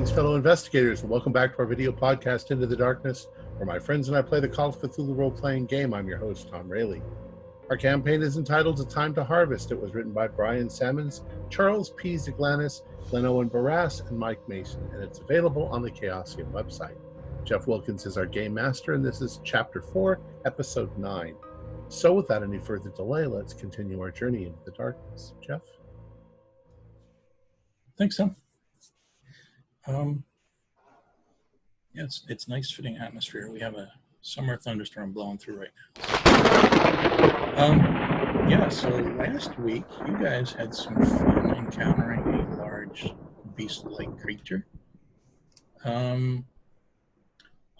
Greetings, fellow investigators, and welcome back to our video podcast, Into the Darkness, where my friends and I play the Call of Cthulhu role-playing game. I'm your host, Tom Rayleigh. Our campaign is entitled A Time to Harvest. It was written by Brian Sammons, Charles P. Ziglanis, Glenn Owen Barras, and Mike Mason, and it's available on the Chaosium website. Jeff Wilkins is our game master, and this is Chapter 4, Episode 9. So without any further delay, let's continue our journey into the darkness. Jeff? Thanks, Tom. Yeah, it's nice fitting atmosphere. We have a summer thunderstorm blowing through right now. Yeah, so last week you guys had some fun encountering a large beast-like creature.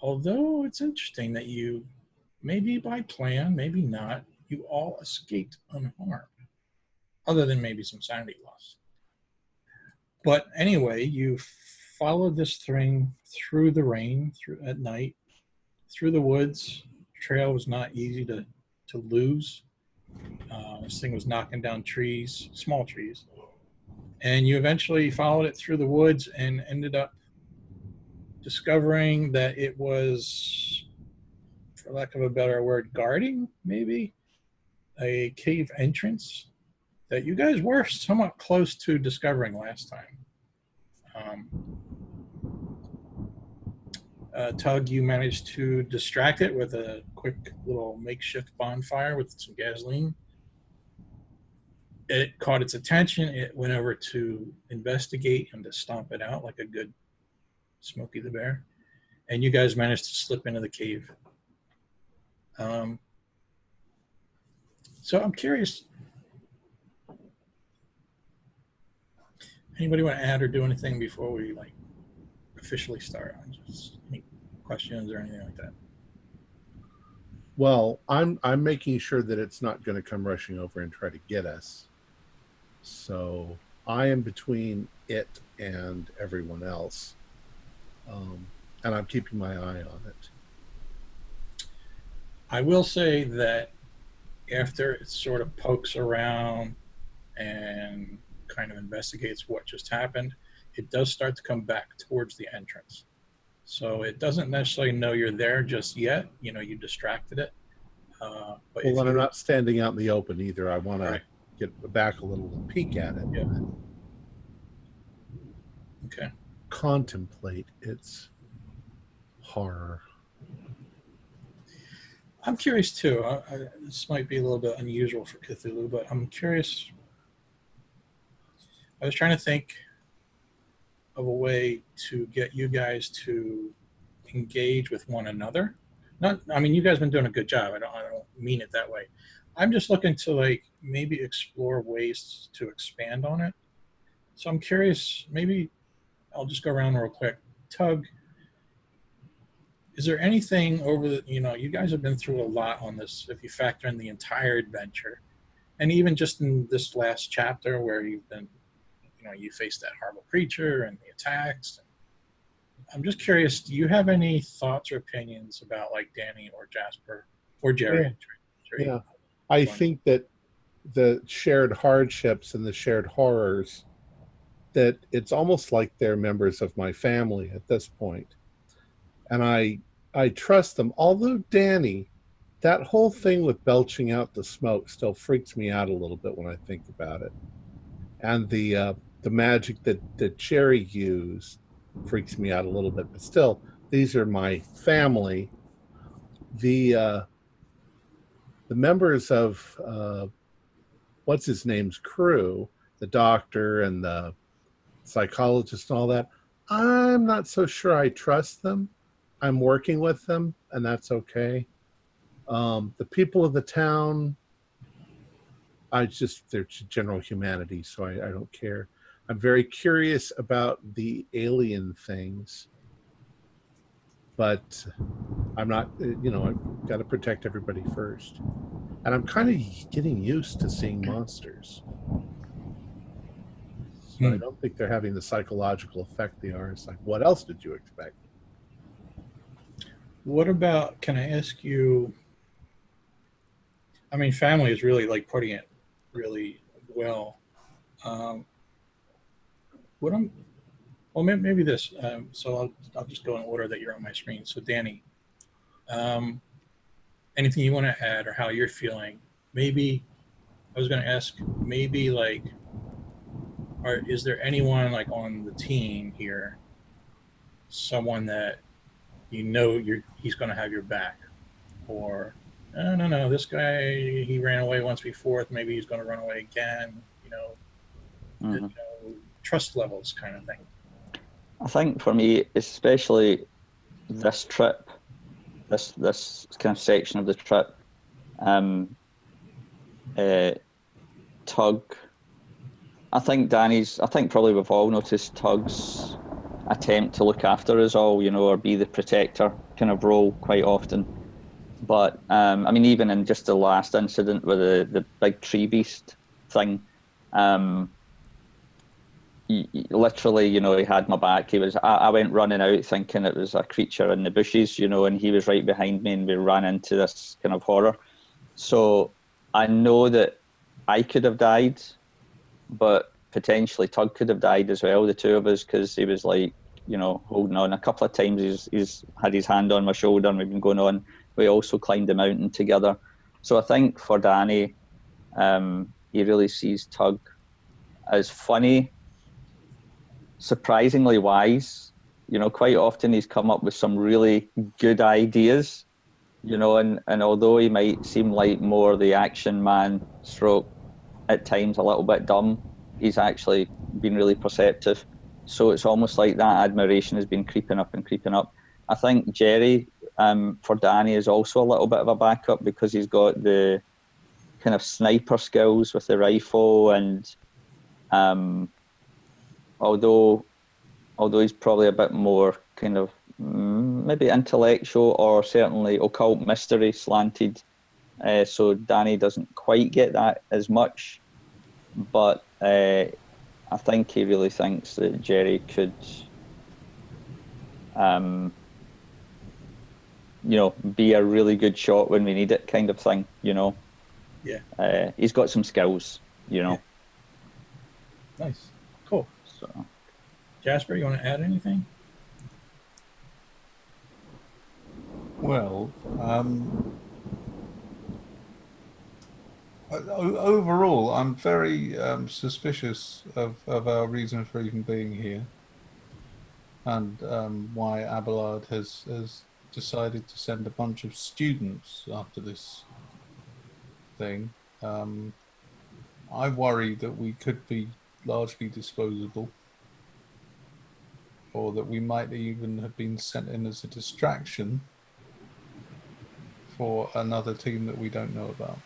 Although it's interesting that you, maybe by plan, maybe not, you all escaped unharmed, other than maybe some sanity loss. But anyway, you followed this thing through the rain, at night, through the woods. The trail was not easy to lose. This thing was knocking down trees, small trees. And you eventually followed it through the woods and ended up discovering that it was, for lack of a better word, guarding, maybe, a cave entrance that you guys were somewhat close to discovering last time. Tug, you managed to distract it with a quick little makeshift bonfire with some gasoline. It caught its attention. It went over to investigate and to stomp it out like a good Smokey the Bear. And you guys managed to slip into the cave. So I'm curious, anybody want to add or do anything before we officially start? Just any questions or anything like that? Well, I'm making sure that it's not going to come rushing over and try to get us. So I am between it and everyone else. And I'm keeping my eye on it. I will say that after it sort of pokes around and kind of investigates what just happened, it does start to come back towards the entrance. So it doesn't necessarily know you're there just yet. You know, you distracted it. But well, when I'm not standing out in the open either, I want to get back a little and peek at it. Yeah. Okay. Contemplate its horror. I'm curious too. This might be a little bit unusual for Cthulhu, but I'm curious. I was trying to think of a way to get you guys to engage with one another. I mean, you guys have been doing a good job. I don't mean it that way. I'm just looking to maybe explore ways to expand on it. So I'm curious, maybe I'll just go around real quick. Tug, is there anything over the, you guys have been through a lot on this, if you factor in the entire adventure, and even just in this last chapter where you've been, you faced that horrible creature and the attacks. I'm just curious, do you have any thoughts or opinions about Danny or Jasper or Jerry? Yeah. I think that the shared hardships and the shared horrors, that it's almost like they're members of my family at this point. And I trust them. Although Danny, that whole thing with belching out the smoke still freaks me out a little bit when I think about it. And the magic that Jerry used freaks me out a little bit. But still, these are my family. The members of what's his name's crew, the doctor and the psychologist and all that, I'm not so sure I trust them. I'm working with them, and that's okay. The people of the town, they're general humanity, so I don't care. I'm very curious about the alien things, but I'm not, I've got to protect everybody first. And I'm kind of getting used to seeing monsters. So I don't think they're having the psychological effect they are. It's like, what else did you expect? What about, can I ask you, I mean, family is really putting it really well. What I'm Well, maybe this. So I'll just go in order that you're on my screen. So Danny, um, anything you want to add or how you're feeling? Maybe I was going to ask. Maybe like, is there anyone like on the team here, someone that he's going to have your back, or no, this guy he ran away once before. Maybe he's going to run away again. Mm-hmm. Trust levels kind of thing. I think for me, especially this trip, this kind of section of the trip, Tug. I think probably we've all noticed Tug's attempt to look after us all, or be the protector kind of role quite often. But I mean, even in just the last incident with the big tree beast thing, literally, he had my back. I went running out thinking it was a creature in the bushes, and he was right behind me, and we ran into this kind of horror. So I know that I could have died, but potentially Tug could have died as well, the two of us, because he was like, holding on. A couple of times he's had his hand on my shoulder and we've been going on. We also climbed the mountain together. So I think for Danny, he really sees Tug as funny, surprisingly wise. Quite often he's come up with some really good ideas, and although he might seem like more the action man stroke at times a little bit dumb, he's actually been really perceptive. So it's almost like that admiration has been creeping up and creeping up. I think Jerry, for Danny, is also a little bit of a backup because he's got the kind of sniper skills with the rifle, and although he's probably a bit more kind of maybe intellectual or certainly occult mystery slanted, so Danny doesn't quite get that as much, but I think he really thinks that Jerry could be a really good shot when we need it, kind of thing. Yeah. He's got some skills. Yeah. Nice. Cool. So, Jasper, you want to add anything? Well, overall, I'm very suspicious of our reason for even being here, and why Abelard has decided to send a bunch of students after this thing. I worry that we could be largely disposable, or that we might even have been sent in as a distraction for another team that we don't know about.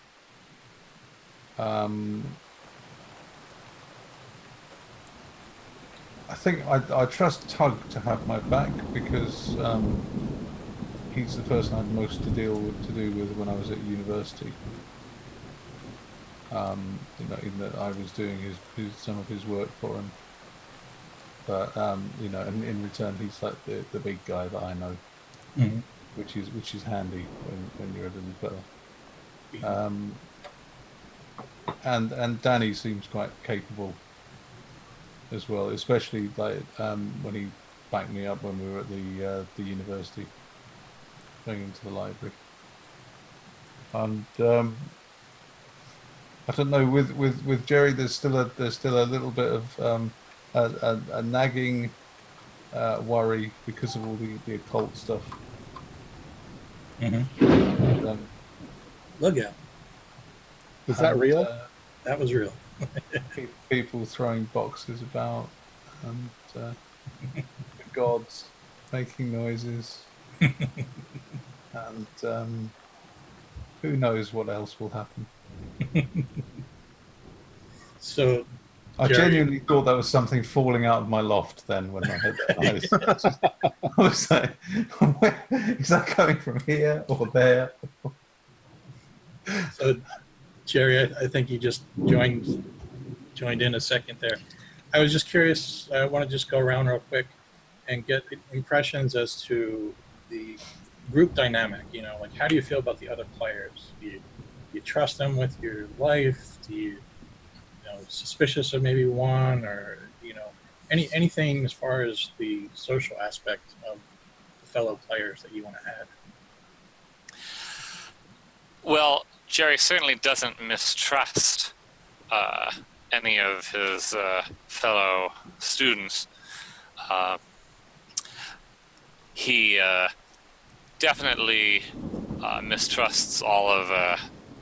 I think I trust Tug to have my back because he's the person I had most to do with when I was at university. In that I was doing some of his work for him, but and in return he's like the big guy that I know, Mm-hmm. which is handy when you're a little fella. And Danny seems quite capable as well, especially like when he backed me up when we were at the university, going into the library. And I don't know, with Jerry, there's still a little bit of a nagging worry because of all the occult stuff. Mm-hmm. Look out. Was that real? That was real. People throwing boxes about, and the gods making noises, and who knows what else will happen. So I genuinely thought that was something falling out of my loft then when I heard that. I was like, is that coming from here or there? So Jerry, I think you just joined in a second there. I was just curious. I want to just go around real quick and get impressions as to the group dynamic. Like how do you feel about the other players? Do you trust them with your life? Do you, suspicious of maybe one, or anything as far as the social aspect of the fellow players that you want to add? Well, Jerry certainly doesn't mistrust any of his fellow students. He definitely mistrusts all of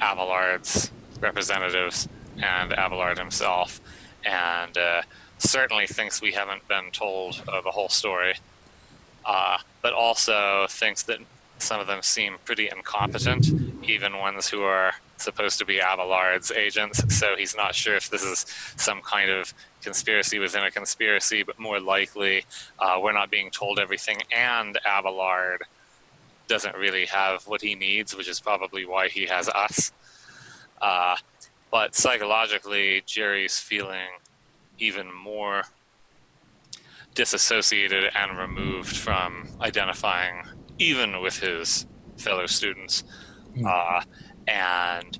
Abelard's representatives and Abelard himself, and certainly thinks we haven't been told the whole story, but also thinks that some of them seem pretty incompetent, even ones who are supposed to be Abelard's agents. So he's not sure if this is some kind of conspiracy within a conspiracy, but more likely we're not being told everything, and Abelard doesn't really have what he needs, which is probably why he has us. But psychologically, Jerry's feeling even more disassociated and removed from identifying even with his fellow students, and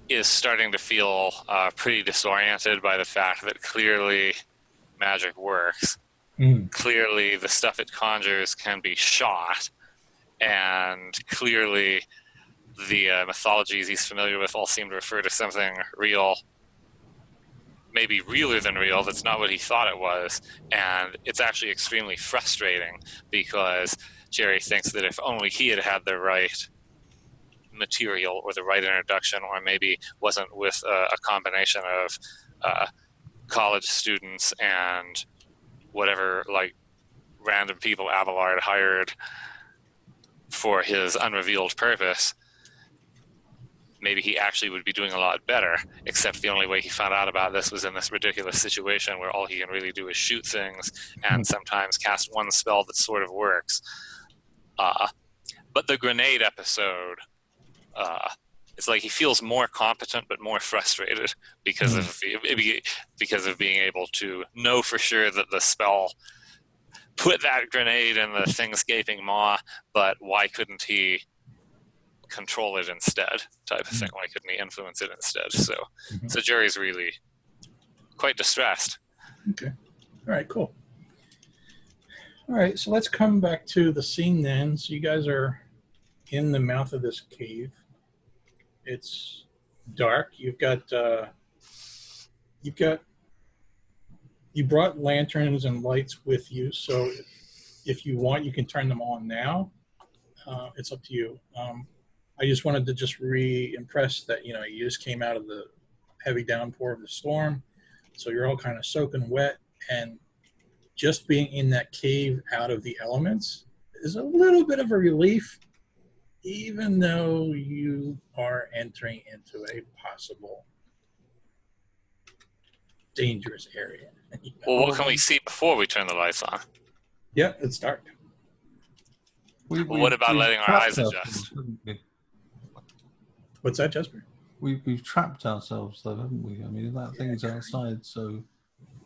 is starting to feel pretty disoriented by the fact that clearly magic works. Clearly the stuff it conjures can be shot, and clearly the mythologies he's familiar with all seem to refer to something real, maybe realer than real. That's not what he thought it was, and it's actually extremely frustrating because Jerry thinks that if only he had had the right material or the right introduction, or maybe wasn't with a combination of college students and whatever like random people Abelard hired for his unrevealed purpose, maybe he actually would be doing a lot better, except the only way he found out about this was in this ridiculous situation where all he can really do is shoot things and sometimes cast one spell that sort of works. But the grenade episode, it's like he feels more competent but more frustrated because of being able to know for sure that the spell put that grenade in the thing's gaping maw, but why couldn't he control it instead, type of thing? Why couldn't he influence it instead? So Jerry's really quite distressed. Okay. All right, cool. All right, so let's come back to the scene then. So you guys are in the mouth of this cave. It's dark. You brought lanterns and lights with you, so if you want, you can turn them on now. It's up to you. I just wanted to just re-impress that, you just came out of the heavy downpour of the storm, so you're all kind of soaking wet, and just being in that cave out of the elements is a little bit of a relief, even though you are entering into a possible dangerous area. Well, what can we see before we turn the lights on? Yeah, it's dark. What about letting our eyes adjust? What's that, Jesper? We've trapped ourselves, though, haven't we? I mean, that thing's outside, so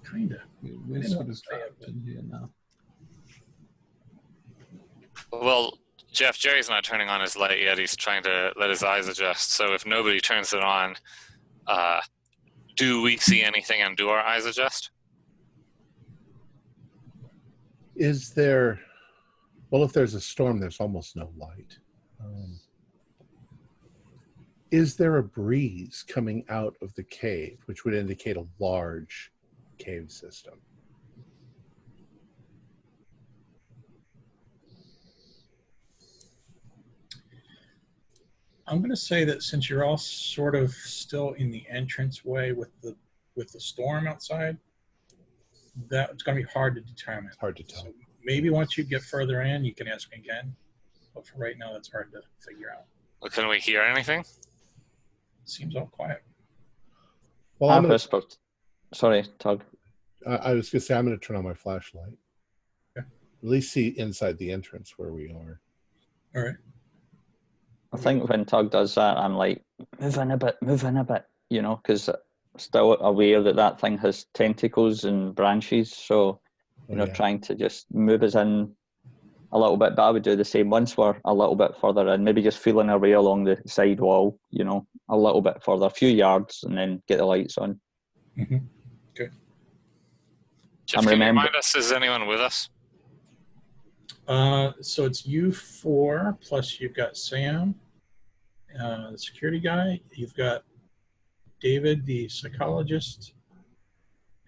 Kind of. we're sort of trapped in here now. Well, Jeff, Jerry's not turning on his light yet. He's trying to let his eyes adjust. So if nobody turns it on, do we see anything and do our eyes adjust? Is there... Well, if there's a storm, there's almost no light. Is there a breeze coming out of the cave, which would indicate a large cave system? I'm going to say that since you're all sort of still in the entranceway with the storm outside, that it's going to be hard to determine. It's hard to tell. So maybe once you get further in, you can ask me again. But for right now, that's hard to figure out. Well, can we hear anything? Seems all quiet. Well, I whispered. Sorry, Tug. I was going to say, I'm going to turn on my flashlight. Okay. At least see inside the entrance where we are. All right. I think when Tug does that, I'm like, move in a bit, because still aware that thing has tentacles and branches. So, trying to just move us in a little bit. But I would do the same once we're a little bit further in, maybe just feeling our way along the side wall, a little bit further, a few yards, and then get the lights on. Mm-hmm. Okay. Jeff, can you remind us, is anyone with us? So it's you four, plus you've got Sam, the security guy. You've got David, the psychologist,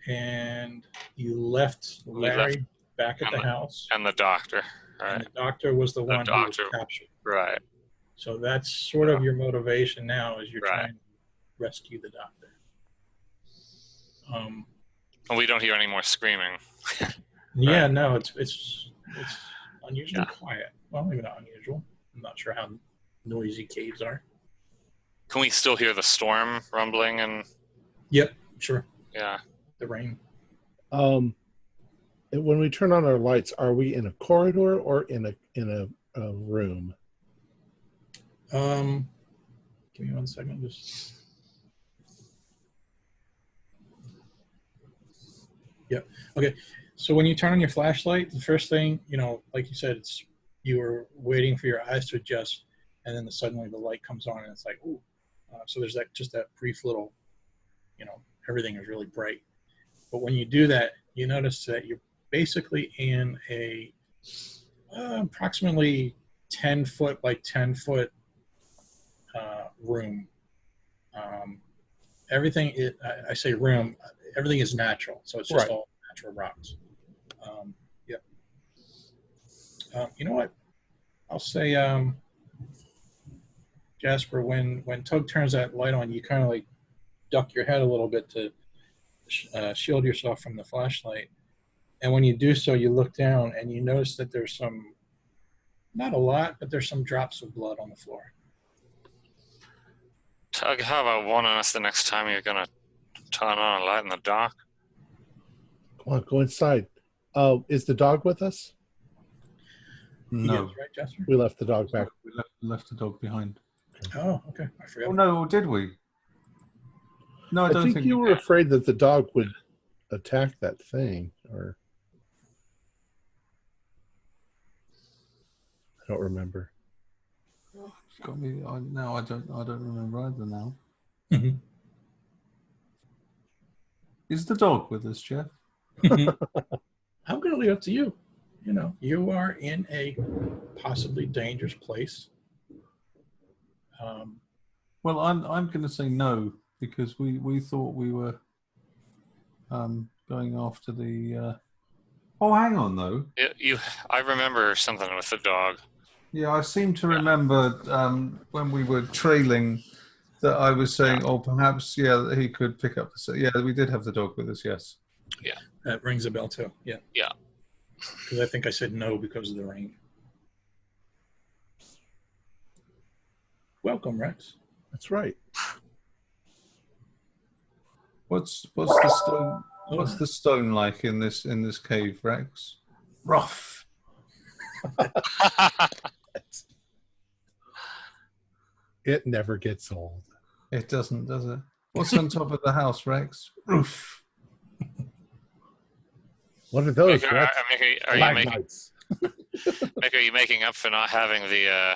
and you left Larry back at the house. And the doctor, right? And the doctor was the one who was captured. Right. So that's sort of your motivation now, is you're trying to rescue the doctor. And we don't hear any more screaming. Yeah, no, it's unusually quiet. Well, maybe not unusual. I'm not sure how noisy caves are. Can we still hear the storm rumbling and? Yep, sure. Yeah. The rain. When we turn on our lights, are we in a corridor or in a room? Give me 1 second. Just. Yep. Okay. So when you turn on your flashlight, the first thing, like you said, it's you were waiting for your eyes to adjust, and then suddenly the light comes on, and it's like, ooh. So there's that brief little, everything is really bright. But when you do that, you notice that you're basically in a approximately 10-foot by 10-foot room. Everything I say room, everything is natural, so it's just all natural rocks. You know what? I'll say, Jasper, when Tug turns that light on, you kind of like duck your head a little bit to shield yourself from the flashlight. And when you do so, you look down and you notice that there's some, not a lot, but there's some drops of blood on the floor. Tug, how about warning us the next time you're going to turn on a light in the dark? Come on, go inside. Is the dog with us? No. Is, right, Jasper? We left the dog back. We left the dog behind. Oh, okay. I forgot. Oh, no, did we? No, I don't think you were afraid that the dog would attack that thing, or I don't remember. It's got me. No, I don't remember either now. Mm-hmm. Is the dog with us, Jeff? I'm going to leave it up to you. You are in a possibly dangerous place. Well, I'm going to say no, because we thought we were going after the. Oh, hang on though. I remember something with the dog. Yeah, I seem to remember when we were trailing that I was saying, oh, perhaps he could pick up the. Yeah, we did have the dog with us. Yes. Yeah, that rings a bell too. Yeah. Yeah. Because I think I said no because of the rain. Welcome, Rex. That's right. What's the stone? What's the stone like in this cave, Rex? Rough. It never gets old. It doesn't, does it? What's on top of the house, Rex? Roof. What are those? Mick, are you making up for not having the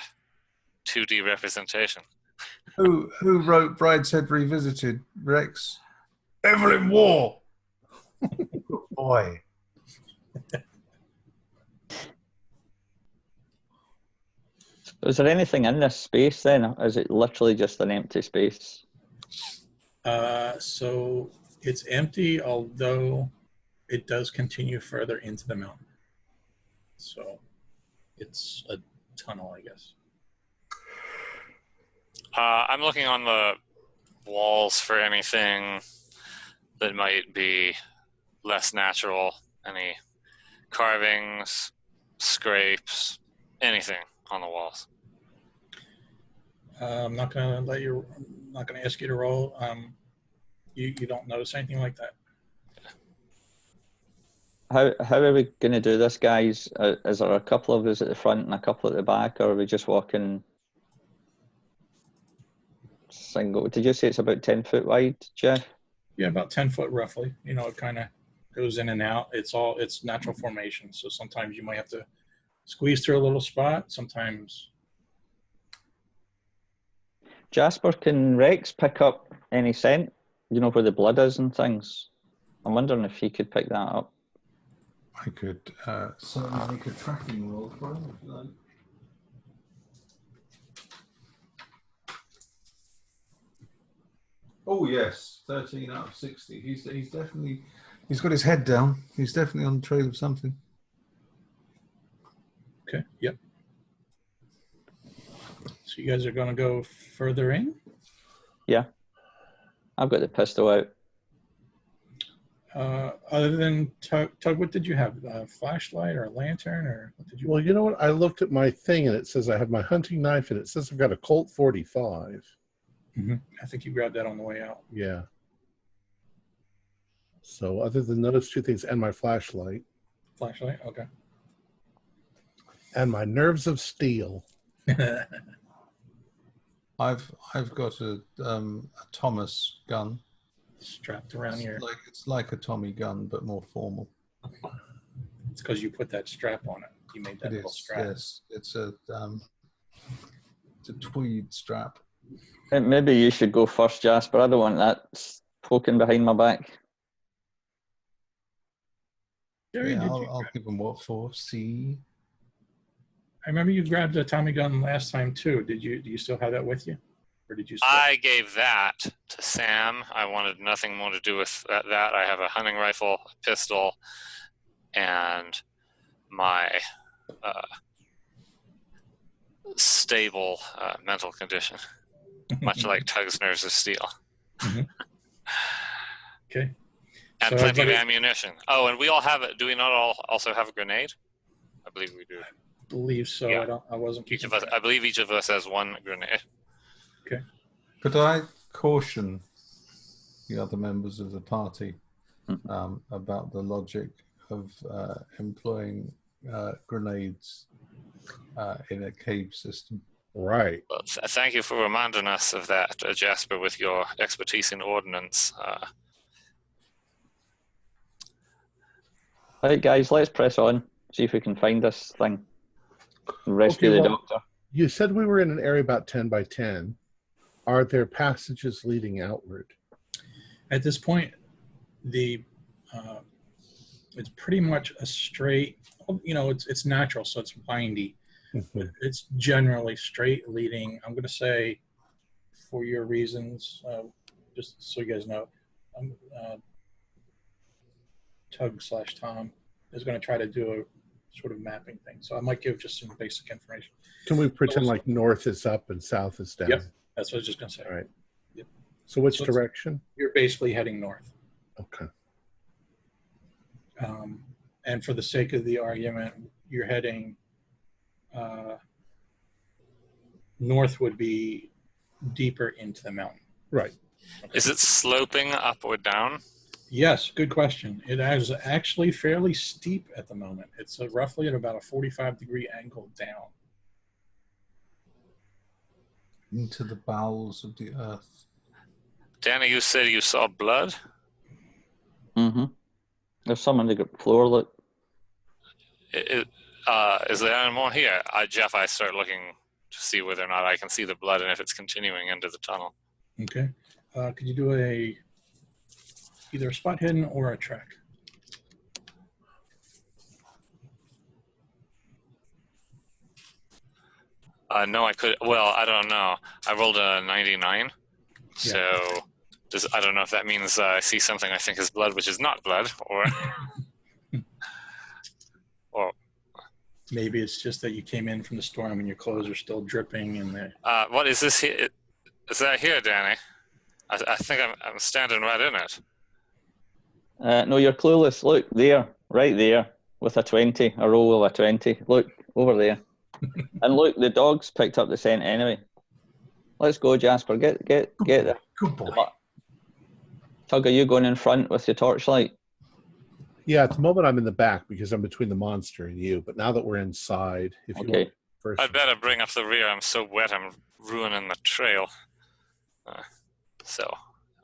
2D representation? Who wrote Brideshead Revisited, Rex? Evelyn Waugh. Good boy. Is there anything in this space then? Is it literally just an empty space? So it's empty, although it does continue further into the mountain. So it's a tunnel, I guess. I'm looking on the walls for anything that might be less natural. Any carvings, scrapes, anything on the walls. I'm not going to ask you to roll. You don't notice anything like that. How are we going to do this, guys? Is there a couple of us at the front and a couple at the back, or are we just walking single? Did you say it's about 10 foot wide, Jeff? Yeah, about 10 foot roughly. It kind of goes in and out. It's natural formation. So sometimes you might have to squeeze through a little spot. Sometimes. Jasper, can Rex pick up any scent? Where the blood is and things? I'm wondering if he could pick that up. I could certainly make a tracking roll for him. If you like. Oh yes, 13 out of 60. He's definitely, he's got his head down. He's definitely on the trail of something. Okay. Yep. So you guys are going to go further in? Yeah. I've got the pistol out. Other than Tug, what did you have? A flashlight or a lantern, or what did you? Well, you know what? I looked at my thing and it says I have my hunting knife and it says I've got a Colt 45. Mm-hmm. I think you grabbed that on the way out. Yeah. So other than those two things and my flashlight. Flashlight, okay. And my nerves of steel. I've got a Thomas gun. Strapped around here. It's like a Tommy gun, but more formal. It's because you put that strap on it. You made that little strap. Yes, it's a tweed strap. Maybe you should go first, Jasper. I don't want that poking behind my back. Jerry, Yeah, I'll give him what for. See. I remember you grabbed a Tommy gun last time too. Do you still have that with you, or did you? I gave that to Sam. I wanted nothing more to do with that. I have a hunting rifle, a pistol, and my stable mental condition, much like Tug's nerves of steel. Mm-hmm. Okay. And so plenty of ammunition. Oh, and we all have it. Do we not all also have a grenade? I believe we do. I believe so. Yeah. I wasn't. Each of us. I believe each of us has one grenade. Okay. Could I caution the other members of the party about the logic of employing grenades in a cave system? Right. Well, thank you for reminding us of that, Jasper, with your expertise in ordnance. Right, guys, let's press on. See if we can find this thing. Rescue the doctor. You said we were in an area about 10 by 10. Are there passages leading outward? At this point, it's pretty much a straight. You know, it's natural, so it's windy. But it's generally straight leading. I'm going to say, for your reasons, just so you guys know, Tug/Tom is going to try to do a sort of mapping thing. So I might give just some basic information. Can we pretend like north is up and south is down? Yep, that's what I was just going to say. All right. Yep. So which direction? You're basically heading north. Okay. And for the sake of the argument, you're heading north would be deeper into the mountain. Right. Okay. Is it sloping up or down? Yes, good question. It is actually fairly steep at the moment. It's roughly at about a 45-degree angle down. Into the bowels of the earth. Danny, you said you saw blood? Mm-hmm. There's some on the floor, look. Is there any more here? Jeff, I start looking to see whether or not I can see the blood and if it's continuing into the tunnel. Okay. Could you do either a spot hidden or a track? No, I could. Well, I don't know. I rolled a 99. So I don't know if that means I see something I think is blood, which is not blood, or or maybe it's just that you came in from the storm and your clothes are still dripping and what is this here? Is that here, Danny? I think I'm standing right in it. No, you're clueless. Look, there, right there, with a 20, a roll of a 20. Look, over there. And look, the dog's picked up the scent anyway. Let's go, Jasper. Get there. Good boy. Tug, are you going in front with your torchlight? Yeah, at the moment I'm in the back because I'm between the monster and you. But now that we're inside, if you want first, I'd better bring up the rear. I'm so wet, I'm ruining the trail. So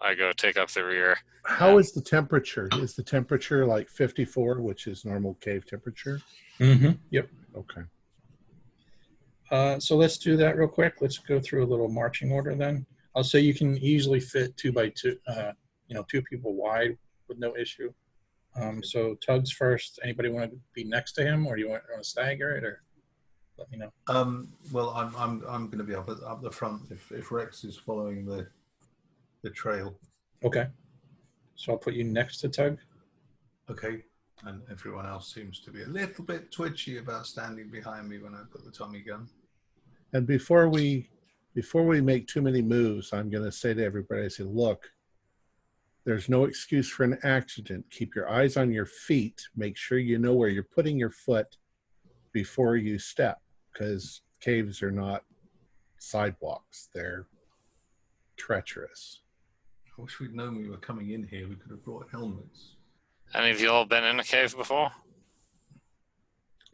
I go take up the rear. How is the temperature? Is the temperature like 54, which is normal cave temperature? Mm-hmm. Yep. Okay. So let's do that real quick. Let's go through a little marching order then. I'll say you can easily fit 2 by 2, 2 people wide with no issue. So Tug's first. Anybody want to be next to him, or do you want to stagger it, or let me know? Well, I'm going to be up the front if Rex is following the trail. Okay. So I'll put you next to Tug. Okay. And everyone else seems to be a little bit twitchy about standing behind me when I've got the Tommy gun. And before we make too many moves, I'm going to say to everybody, I say, look, there's no excuse for an accident. Keep your eyes on your feet. Make sure you know where you're putting your foot before you step, because caves are not sidewalks. They're treacherous. I wish we'd known we were coming in here. We could have brought helmets. Any of you all been in a cave before?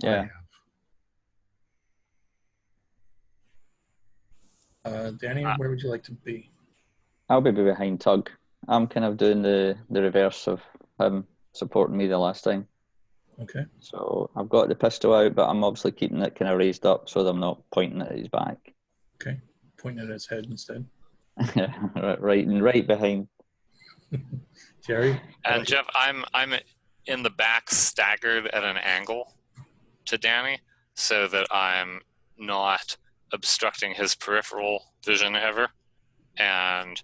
Yeah. Danny, where would you like to be? I'll be behind Tug. I'm kind of doing the reverse of him supporting me the last time. Okay. So I've got the pistol out, but I'm obviously keeping it kind of raised up so that I'm not pointing at his back. Okay. Pointing at his head instead. right behind. Jerry? And Jeff, I'm in the back, staggered at an angle to Danny, so that I'm not obstructing his peripheral vision ever. And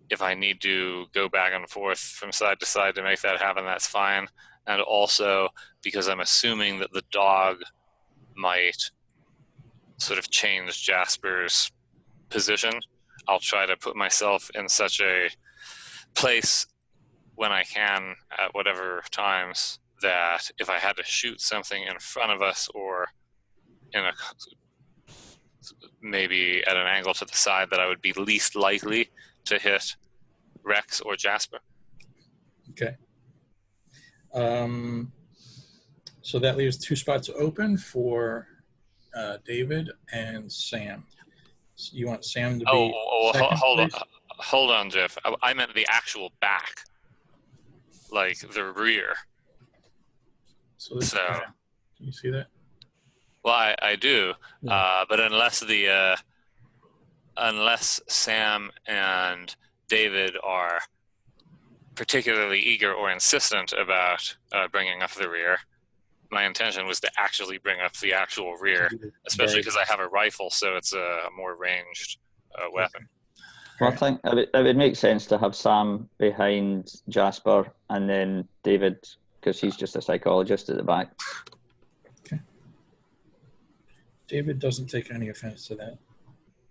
if I need to go back and forth from side to side to make that happen, that's fine. And also, because I'm assuming that the dog might sort of change Jasper's position, I'll try to put myself in such a place when I can at whatever times that if I had to shoot something in front of us or in a maybe at an angle to the side, that I would be least likely to hit Rex or Jasper. Okay. So that leaves 2 spots open for David and Sam. So you want Sam to be second, hold on, Jeff. I meant the actual back, like the rear. So can you see that? Well, I do, but unless Sam and David are particularly eager or insistent about bringing up the rear, my intention was to actually bring up the actual rear, especially because I have a rifle, so it's a more ranged weapon. Well, I think it would make sense to have Sam behind Jasper and then David, because he's just a psychologist at the back. Okay. David doesn't take any offense to that.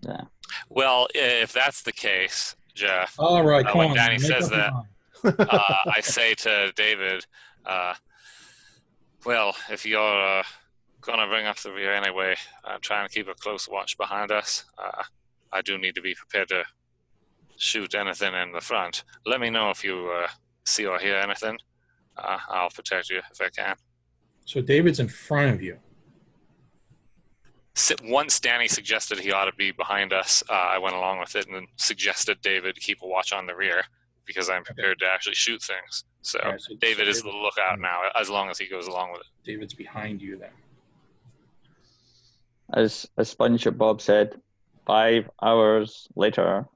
Yeah. Well, if that's the case, Jeff, all right, when Danny says that, I say to David, well, if you're going to bring up the rear anyway, try and keep a close watch behind us. I do need to be prepared to shoot anything in the front. Let me know if you see or hear anything. I'll protect you if I can. So David's in front of you. Once Danny suggested he ought to be behind us, I went along with it and suggested David keep a watch on the rear because I'm prepared to actually shoot things. So, right, so David is the lookout now, as long as he goes along with it. David's behind you then. As SpongeBob said, 5 hours later.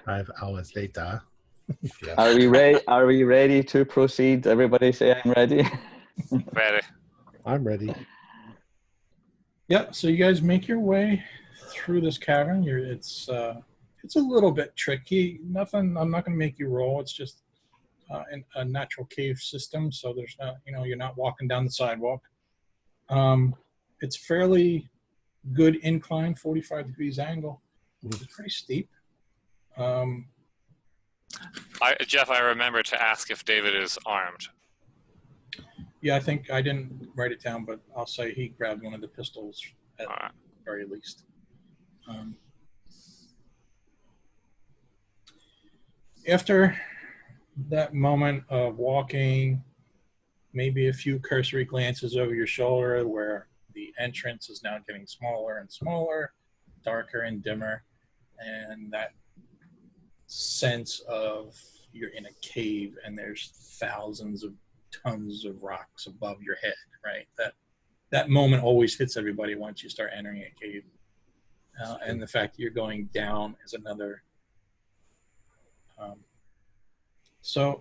5 hours later. Yeah. Are we ready to proceed? Everybody say I'm ready. Ready. I'm ready. Yeah, so you guys make your way through this cavern. It's a little bit tricky. I'm not going to make you roll. It's just a natural cave system, so there's not, you're not walking down the sidewalk. It's fairly good incline, 45 degrees angle. It's pretty steep. Jeff, I remember to ask if David is armed. Yeah, I think I didn't write it down, but I'll say he grabbed one of the pistols at the very least. After that moment of walking, maybe a few cursory glances over your shoulder where the entrance is now getting smaller and smaller, darker and dimmer, and that sense of you're in a cave and there's thousands of tons of rocks above your head, right? That moment always hits everybody once you start entering a cave. And the fact that you're going down is another So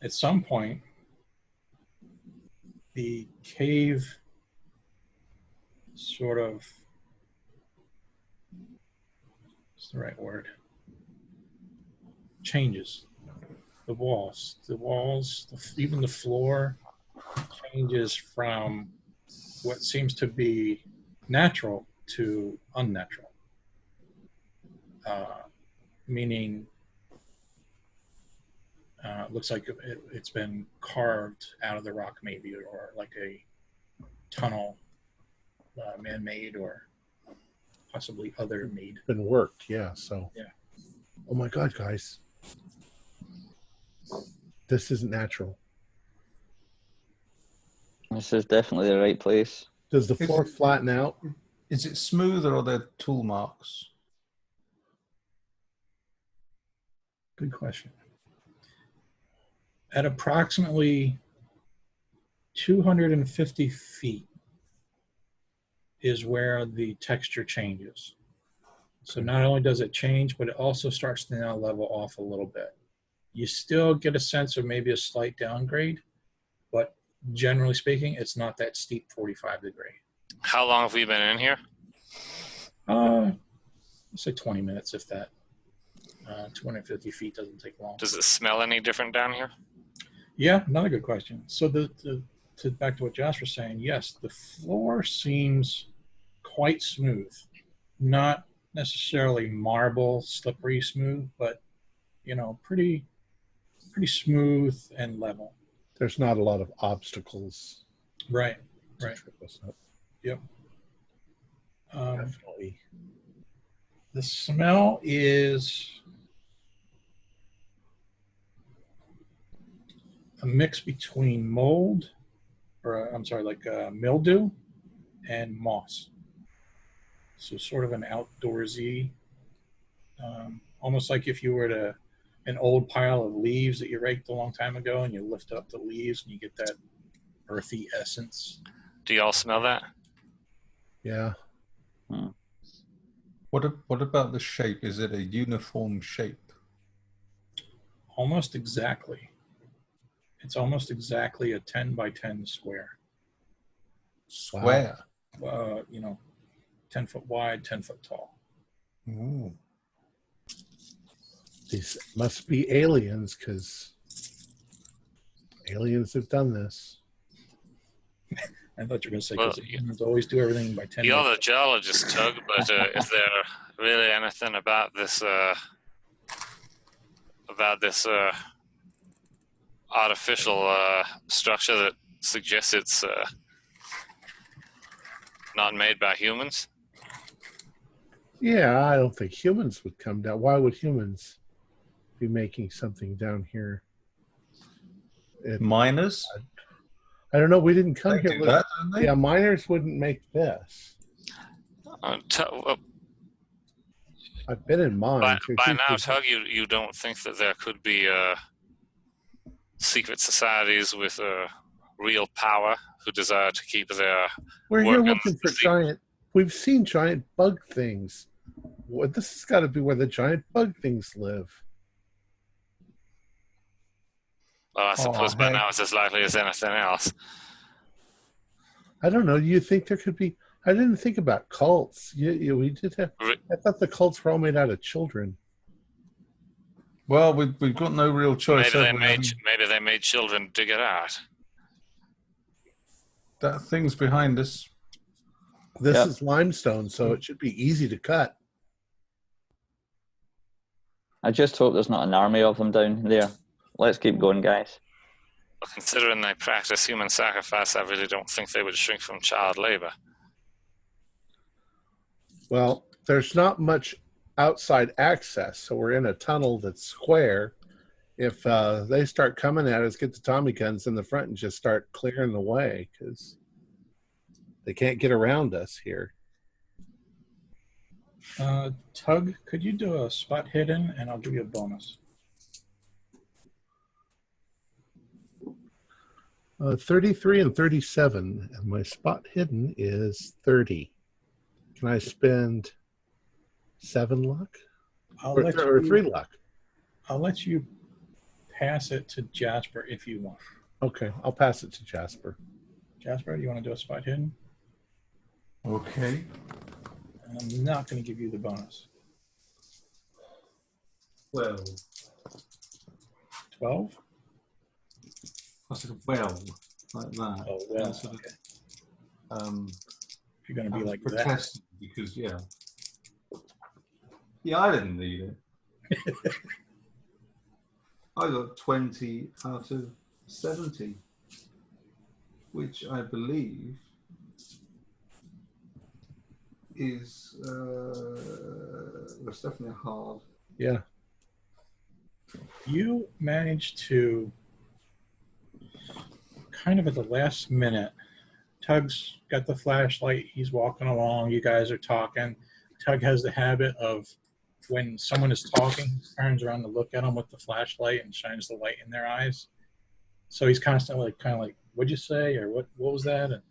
at some point, the cave sort of, what's the right word? Changes. The walls, even the floor changes from what seems to be natural to unnatural. Meaning, looks like it's been carved out of the rock, maybe, or like a tunnel, man-made or possibly other-made. Been worked, yeah. So, yeah. Oh my God, guys, this isn't natural. This is definitely the right place. Does the floor flatten out? Is it smooth, or are there tool marks? Good question. At approximately 250 feet is where the texture changes. So not only does it change, but it also starts to now level off a little bit. You still get a sense of maybe a slight downgrade, but generally speaking, it's not that steep 45 degree. How long have we been in here? Let's say 20 minutes, if that. 250 feet doesn't take long. Does it smell any different down here? Yeah, another good question. So back to what Josh was saying, yes, the floor seems quite smooth. Not necessarily marble, slippery smooth, but, pretty smooth and level. There's not a lot of obstacles. Right. To trip us up. Yep. Definitely. The smell is a mix between mold, mildew and moss. So sort of an outdoorsy, almost like if you were an old pile of leaves that you raked a long time ago, and you lift up the leaves and you get that earthy essence. Do y'all smell that? Yeah. What about the shape? Is it a uniform shape? Almost exactly. It's almost exactly a 10 by 10 square. Square? 10 foot wide, 10 foot tall. Ooh. These must be aliens, because aliens have done this. I thought you were going to say, because aliens always do everything by 10. You're the geologist, Tug, but is there really anything about this artificial structure that suggests it's not made by humans? Yeah, I don't think humans would come down. Why would humans be making something down here? Miners? I don't know. We didn't come They here. do that, don't they? Yeah, miners wouldn't make this. I've been in mines. By now, Tug, you don't think that there could be secret societies with real power who desire to keep their We're here organs looking for giant. We've seen giant bug things. This has got to be where the giant bug things live. Well, I suppose by now it's as likely as anything else. I don't know. You think there could be? I didn't think about cults. We did have. I thought the cults were all made out of children. Well, we've got no real choice. Maybe they made children dig it out. That thing's behind us. This is limestone, so it should be easy to cut. I just hope there's not an army of them down there. Let's keep going, guys. Well, considering they practice human sacrifice, I really don't think they would shrink from child labor. Well, there's not much outside access, so we're in a tunnel that's square. If they start coming at us, get the Tommy guns in the front and just start clearing the way, because they can't get around us here. Tug, could you do a spot hidden, and I'll give you a bonus. 33 and 37, and my spot hidden is 30. Can I spend 7 luck? Or 3 luck? I'll let you pass it to Jasper if you want. Okay, I'll pass it to Jasper. Jasper, do you want to do a spot hidden? Okay. And I'm not going to give you the bonus. Well, 12? I said well, like that. Oh, well, Sort of, okay. If you're going to I be was like that. protesting because, yeah, I didn't need it. I got 20 out of 70, which I believe is it's definitely hard. Yeah. You managed to, kind of at the last minute, Tug's got the flashlight. He's walking along. You guys are talking. Tug has the habit of, when someone is talking, he turns around to look at them with the flashlight and shines the light in their eyes. So he's constantly kind of like, "What'd you say?" or "What was that?" And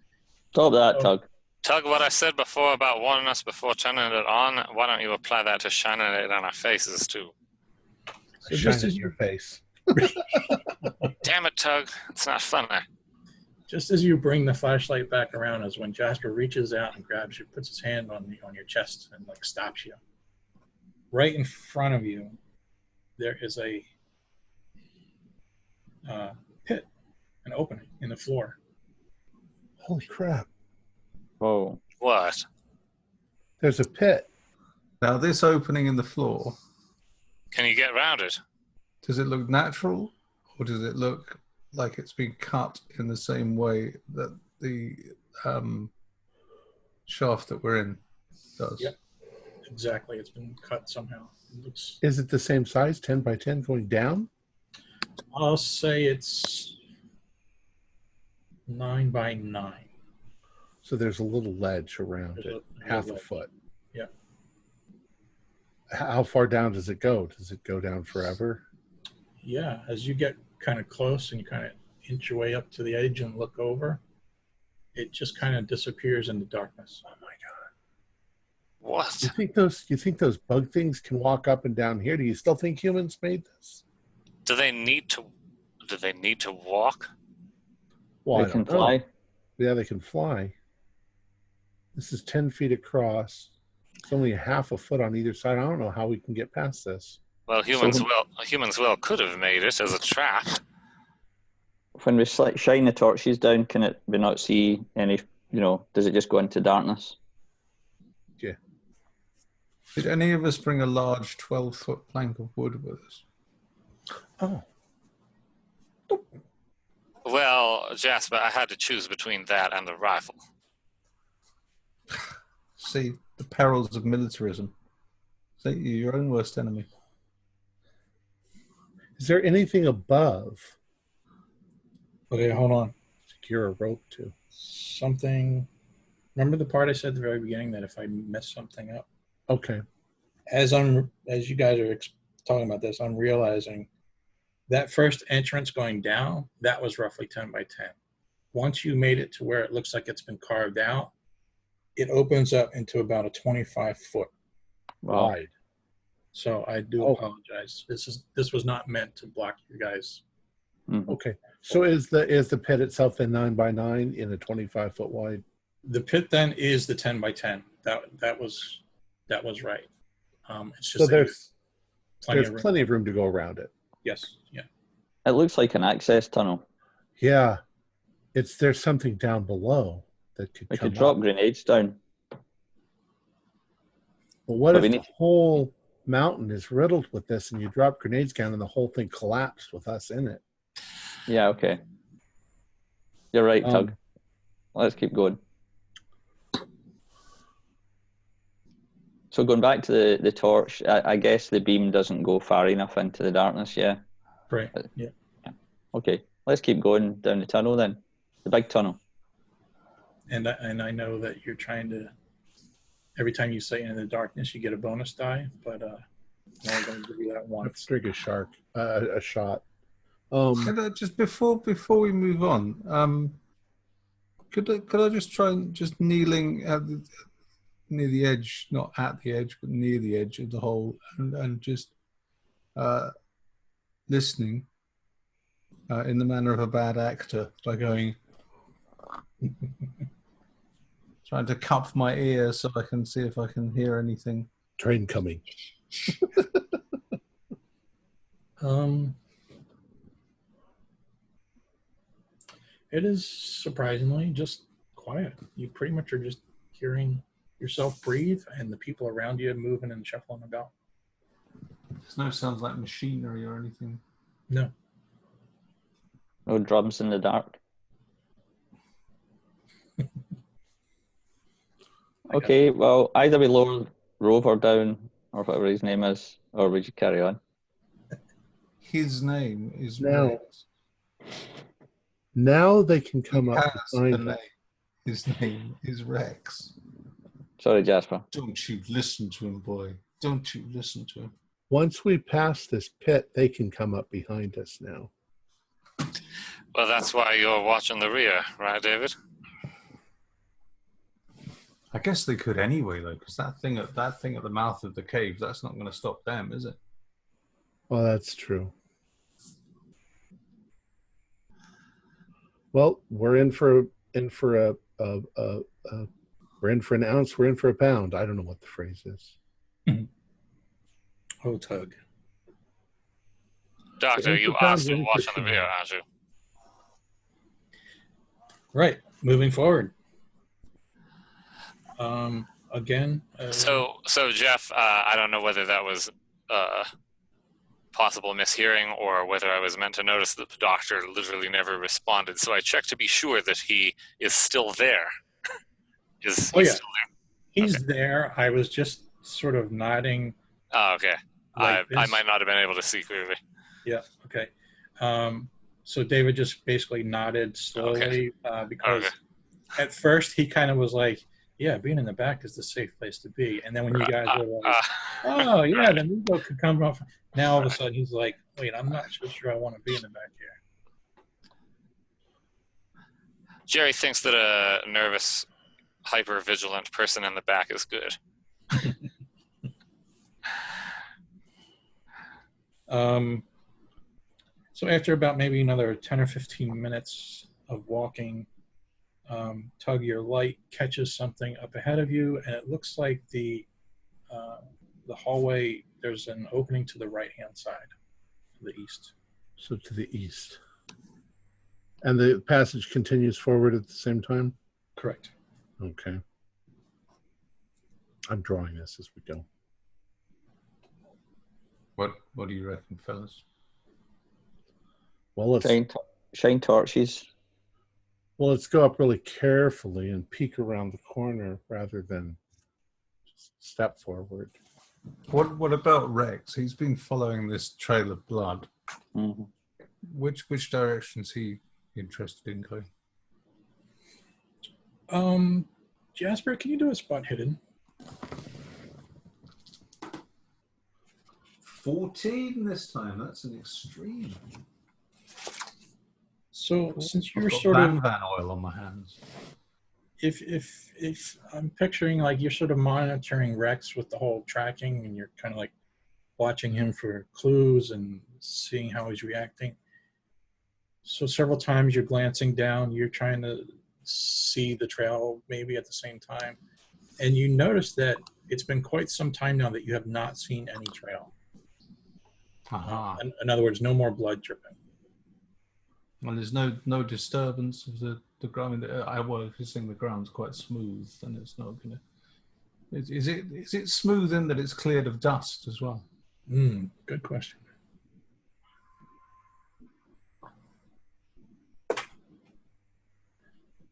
Stop that, Tug. Tug, what I said before about warning us before turning it on, why don't you apply that to shining it on our faces too? so Shine just in as your face. Damn it, Tug. It's not funny. Just as you bring the flashlight back around is when Jasper reaches out and grabs you, puts his hand on your chest and like stops you. Right in front of you, there is a pit, an opening in the floor. Holy crap. Whoa. What? There's a pit. Now, this opening in the floor, Can you get around it? does it look natural, or does it look like it's been cut in the same way that the shaft that we're in does? Yep. Exactly. It's been cut somehow. It looks, Is it the same size, 10 by 10 going down? I'll say it's 9 by 9. So there's a little ledge around There's it, a half a ledge. foot. Yeah. How far down does it go? Does it go down forever? Yeah. As you get kind of close and you kind of inch your way up to the edge and look over, it just kind of disappears in the darkness. Oh my god. What? You think those bug things can walk up and down here? Do you still think humans made this? Do they need to walk? Well, They I can don't know. fly. Yeah, they can fly. This is 10 feet across. It's only half a foot on either side. I don't know how we can get past this. Well, humans could have made it as a trap. When we shine the torches down, can we not see any, does it just go into darkness? Yeah. Did any of us bring a large 12-foot plank of wood with us? Oh. Well, Jasper, I had to choose between that and the rifle. See, the perils of militarism. See, you're your own worst enemy. Is there anything above? Okay, hold on. Secure a rope to. Something. Remember the part I said at the very beginning that if I mess something up? Okay. As you guys are talking about this, I'm realizing that first entrance going down, that was roughly 10 by 10. Once you made it to where it looks like it's been carved out, it opens up into about a 25-foot wide. So I do apologize. This was not meant to block you guys. Mm-hmm. Okay. So is the pit itself then 9 by 9 in a 25-foot wide? The pit then is the 10 by 10. That was right. It's just So there's plenty plenty of room to go around it. Yes. Yeah. It looks like an access tunnel. Yeah. There's something down below that could We come could drop up. grenades down. But what But if the whole mountain is riddled with this and you drop grenades down and the whole thing collapsed with us in it? Yeah, okay. You're right, Tug. Let's keep going. So going back to the torch, I guess the beam doesn't go far enough into the darkness, yeah? Right. Yeah. Okay, let's keep going down the tunnel then. The big tunnel. And I know that you're trying to, every time you say in the darkness, you get a bonus die, but I'm only going to give you that once. Let's drink a shot. And, just before we move on, could I just try and just kneeling near the edge, not at the edge, but near the edge of the hole, and just listening in the manner of a bad actor by going, trying to cup my ear so I can see if I can hear anything. Train coming. It is surprisingly just quiet. You pretty much are just hearing yourself breathe and the people around you moving and shuffling about. There's no sounds like machinery or anything. No. No drums in the dark. Okay, well, either we lower Rover down, or whatever his name is, or we should carry on. His name is Now. Rex. Now they can come He up has a behind name. us. His name is Rex. Sorry, Jasper. Don't you listen to him, boy. Don't you listen to him. Once we pass this pit, they can come up behind us now. Well, that's why you're watching the rear, right, David? I guess they could anyway, though, because that thing at the mouth of the cave, that's not going to stop them, is it? Well, that's true. Well, we're in for an ounce. We're in for a pound. I don't know what the phrase is. Oh, tug. Doctor, you are still watching the rear, aren't you? Right. Moving forward. Again. So Jeff, I don't know whether that was possible mishearing or whether I was meant to notice that the doctor literally never responded. So I checked to be sure that he is still there. Is he still there? He's there. I was just sort of nodding. Oh, okay. Like I might not have been able to see clearly. Yeah. Okay. So David just basically nodded slowly because at first he kind of was like, yeah, being in the back is the safe place to be. And then when you guys were like, oh, yeah, the Nubo could come off. Now all of a sudden he's like, wait, I'm not so sure I want to be in the back here. Jerry thinks that a nervous, hyper-vigilant person in the back is good. So after about maybe another 10 or 15 minutes of walking, Tug, your light catches something up ahead of you, and it looks like the hallway, there's an opening to the right-hand side, to the east. So to the east. And the passage continues forward at the same time? Correct. Okay. I'm drawing this as we go. What do you reckon, fellas? Well, Shine torches. Well, let's go up really carefully and peek around the corner rather than just step forward. What about Rex? He's been following this trail of blood. Mm-hmm. Which direction is he interested in going? Jasper, can you do a spot hidden? 14 this time. That's an extreme. So since you're I've got sort of Van oil on my hands. if I'm picturing like you're sort of monitoring Rex with the whole tracking and you're kind of like watching him for clues and seeing how he's reacting. So several times you're glancing down, you're trying to see the trail maybe at the same time. And you notice that it's been quite some time now that you have not seen any trail. In other words, no more blood dripping. And there's no disturbance of the ground. If you're saying the ground's quite smooth, then it's not going to. Is it smooth in that it's cleared of dust as well? Good question.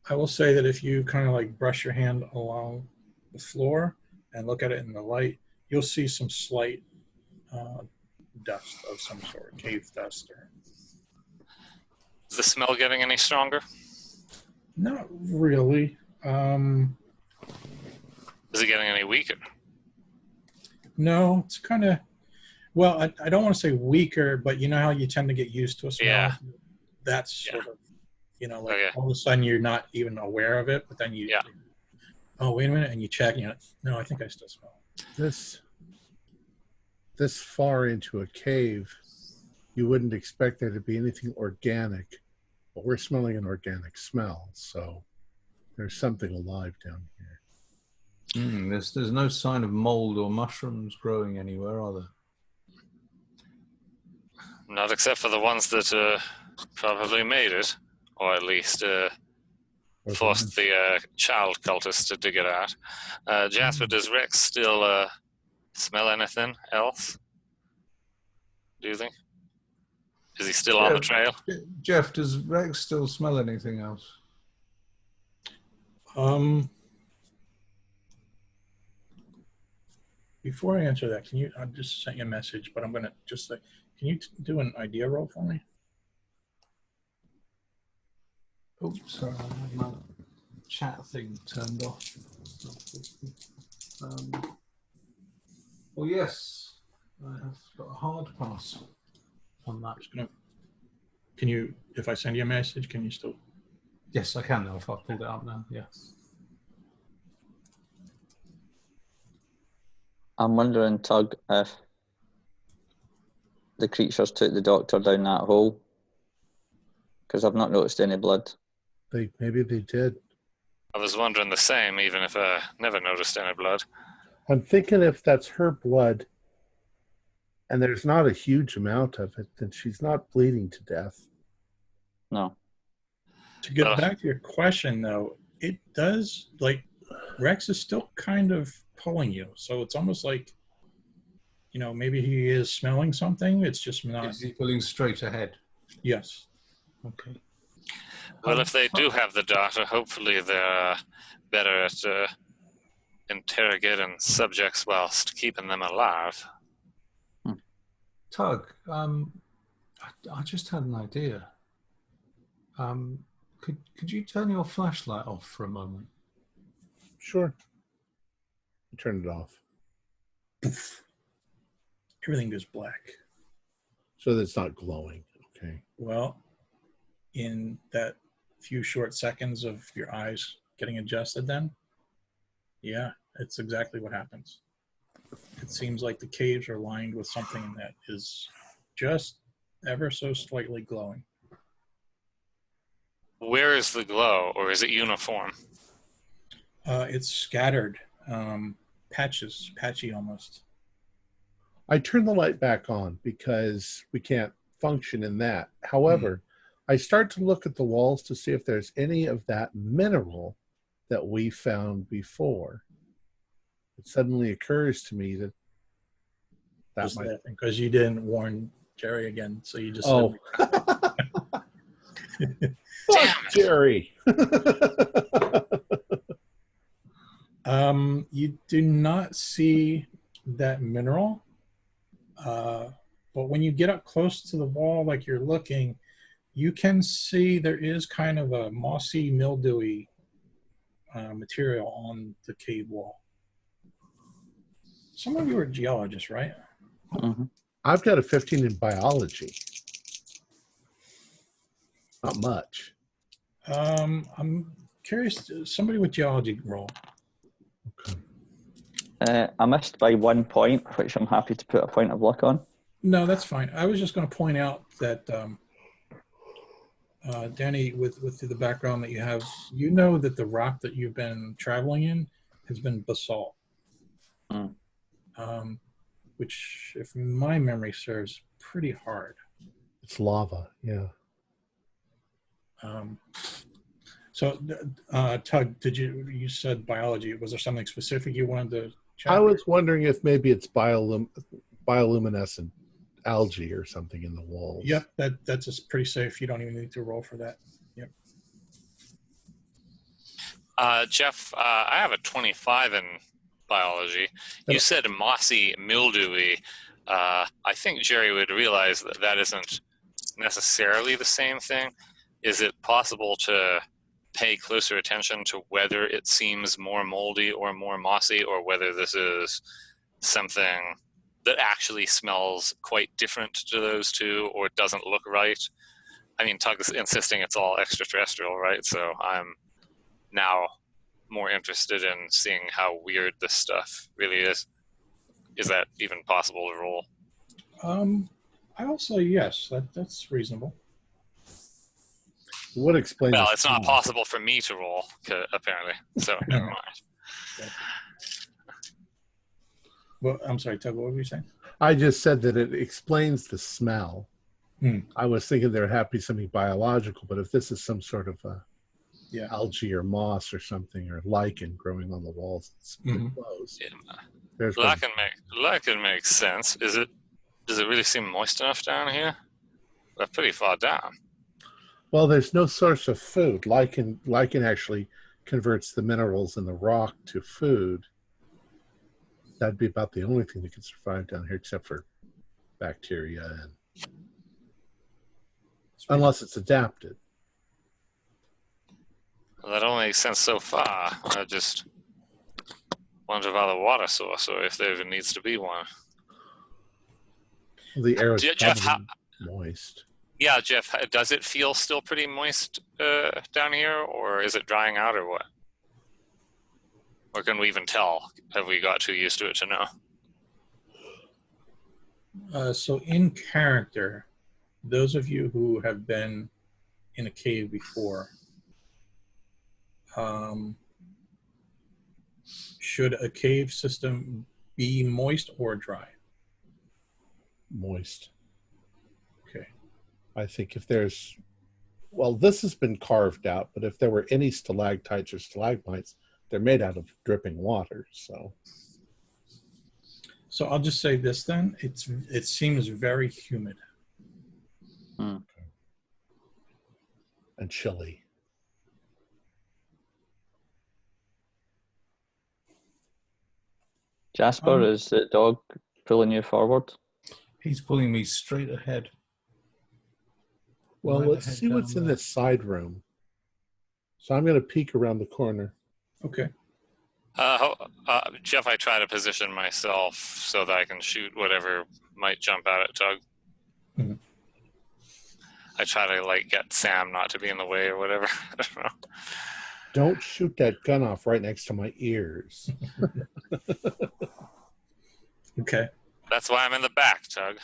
I will say that if you kind of like brush your hand along the floor and look at it in the light, you'll see some slight dust of some sort, cave dust. Is the smell getting any stronger? Not really. Is it getting any weaker? No, it's kind of, well, I don't want to say weaker, but you know how you tend to get used to a smell? Yeah. That's sort of, like Okay. all of a sudden you're not even aware of it, but then you, oh, wait a minute, and you check, and no, I think I still smell it. This far into a cave, you wouldn't expect there to be anything organic, but we're smelling an organic smell, so there's something alive down here. There's no sign of mold or mushrooms growing anywhere, are there? Not except for the ones that probably made it, or at least forced the child cultists to dig it out. Jasper, does Rex still smell anything else? Do you think? Is he still on the trail? Jeff, does Rex still smell anything else? Before I answer that, I just sent you a message, but I'm going to just say, can you do an idea roll for me? Oops, sorry, I had my chat thing turned off. Well, yes, I have got a hard pass on that. Can you, if I send you a message, can you still? Yes, I can now, if I pulled it up now, yeah. I'm wondering, Tug, if the creatures took the doctor down that hole, because I've not noticed any blood. Maybe they did. I was wondering the same, even if I never noticed any blood. I'm thinking if that's her blood, and there's not a huge amount of it, then she's not bleeding to death. No. To get back to your question, though, it does, like, Rex is still kind of pulling you. So it's almost like, maybe he is smelling something. It's just not. Is he pulling straight ahead? Yes. Okay. Well, if they do have the doctor, hopefully they're better at interrogating subjects whilst keeping them alive. Tug, I just had an idea. Could you turn your flashlight off for a moment? Sure. Turn it off. Everything goes black. So that it's not glowing. Okay. Well, in that few short seconds of your eyes getting adjusted then, yeah, it's exactly what happens. It seems like the caves are lined with something that is just ever so slightly glowing. Where is the glow, or is it uniform? It's scattered, patchy almost. I turn the light back on because we can't function in that. However, I start to look at the walls to see if there's any of that mineral that we found before. It suddenly occurs to me that might... Because you didn't warn Jerry again, so you just Damn Jerry. You do not see that mineral, but when you get up close to the wall, like you're looking, you can see there is kind of a mossy, mildewy material on the cave wall. Some of you are geologists, right? Mm-hmm. I've got a 15 in biology. Not much. I'm curious, somebody with geology roll. Okay. I missed by 1 point, which I'm happy to put a point of luck on. No, that's fine. I was just going to point out that, Danny, with the background that you have, you know that the rock that you've been traveling in has been basalt. Which, if my memory serves, pretty hard. It's lava, yeah. So, Tug, you said biology. Was there something specific you wanted to check? I was wondering if maybe it's bioluminescent algae or something in the walls. Yep, that's just pretty safe. You don't even need to roll for that. Yep. Jeff, I have a 25 in biology. You said mossy, mildewy. I think Jerry would realize that that isn't necessarily the same thing. Is it possible to pay closer attention to whether it seems more moldy or more mossy, or whether this is something that actually smells quite different to those two or doesn't look right? I mean, Tug's insisting it's all extraterrestrial, right? So I'm now more interested in seeing how weird this stuff really is. Is that even possible to roll? I will say yes. That's reasonable. What explains? Well, the it's not smell? possible for me to roll, apparently. So never mind. Well, I'm sorry, Tug. What were you saying? I just said that it explains the smell. Hmm. I was thinking there would have to be something biological, but if this is some sort of algae or moss or something or lichen growing on the walls, it's pretty close. Yeah. There's Lichen makes sense. Does it really seem moist enough down here? We're pretty far down. Well, there's no source of food. Lichen actually converts the minerals in the rock to food. That'd be about the only thing that can survive down here, except for bacteria, unless it's adapted. Well, that only makes sense so far. I just wonder about the water source, or if there even needs to be one. The air is Jeff, probably moist. Yeah, Jeff, does it feel still pretty moist down here, or is it drying out, or what? Or can we even tell? Have we got too used to it to know? So in character, those of you who have been in a cave before, should a cave system be moist or dry? Moist. Okay. I think if there's, well, this has been carved out, but if there were any stalactites or stalagmites, they're made out of dripping water. So I'll just say this then. It seems very humid. And chilly. Jasper, is the dog pulling you forward? He's pulling me straight ahead. Well, Right let's ahead see what's down in there. this side room. So I'm going to peek around the corner. Okay. Jeff, I try to position myself so that I can shoot whatever might jump out at Tug. Mhm. I try to get Sam not to be in the way or whatever. I don't know. Don't shoot that gun off right next to my ears. Okay. That's why I'm in the back, Tug.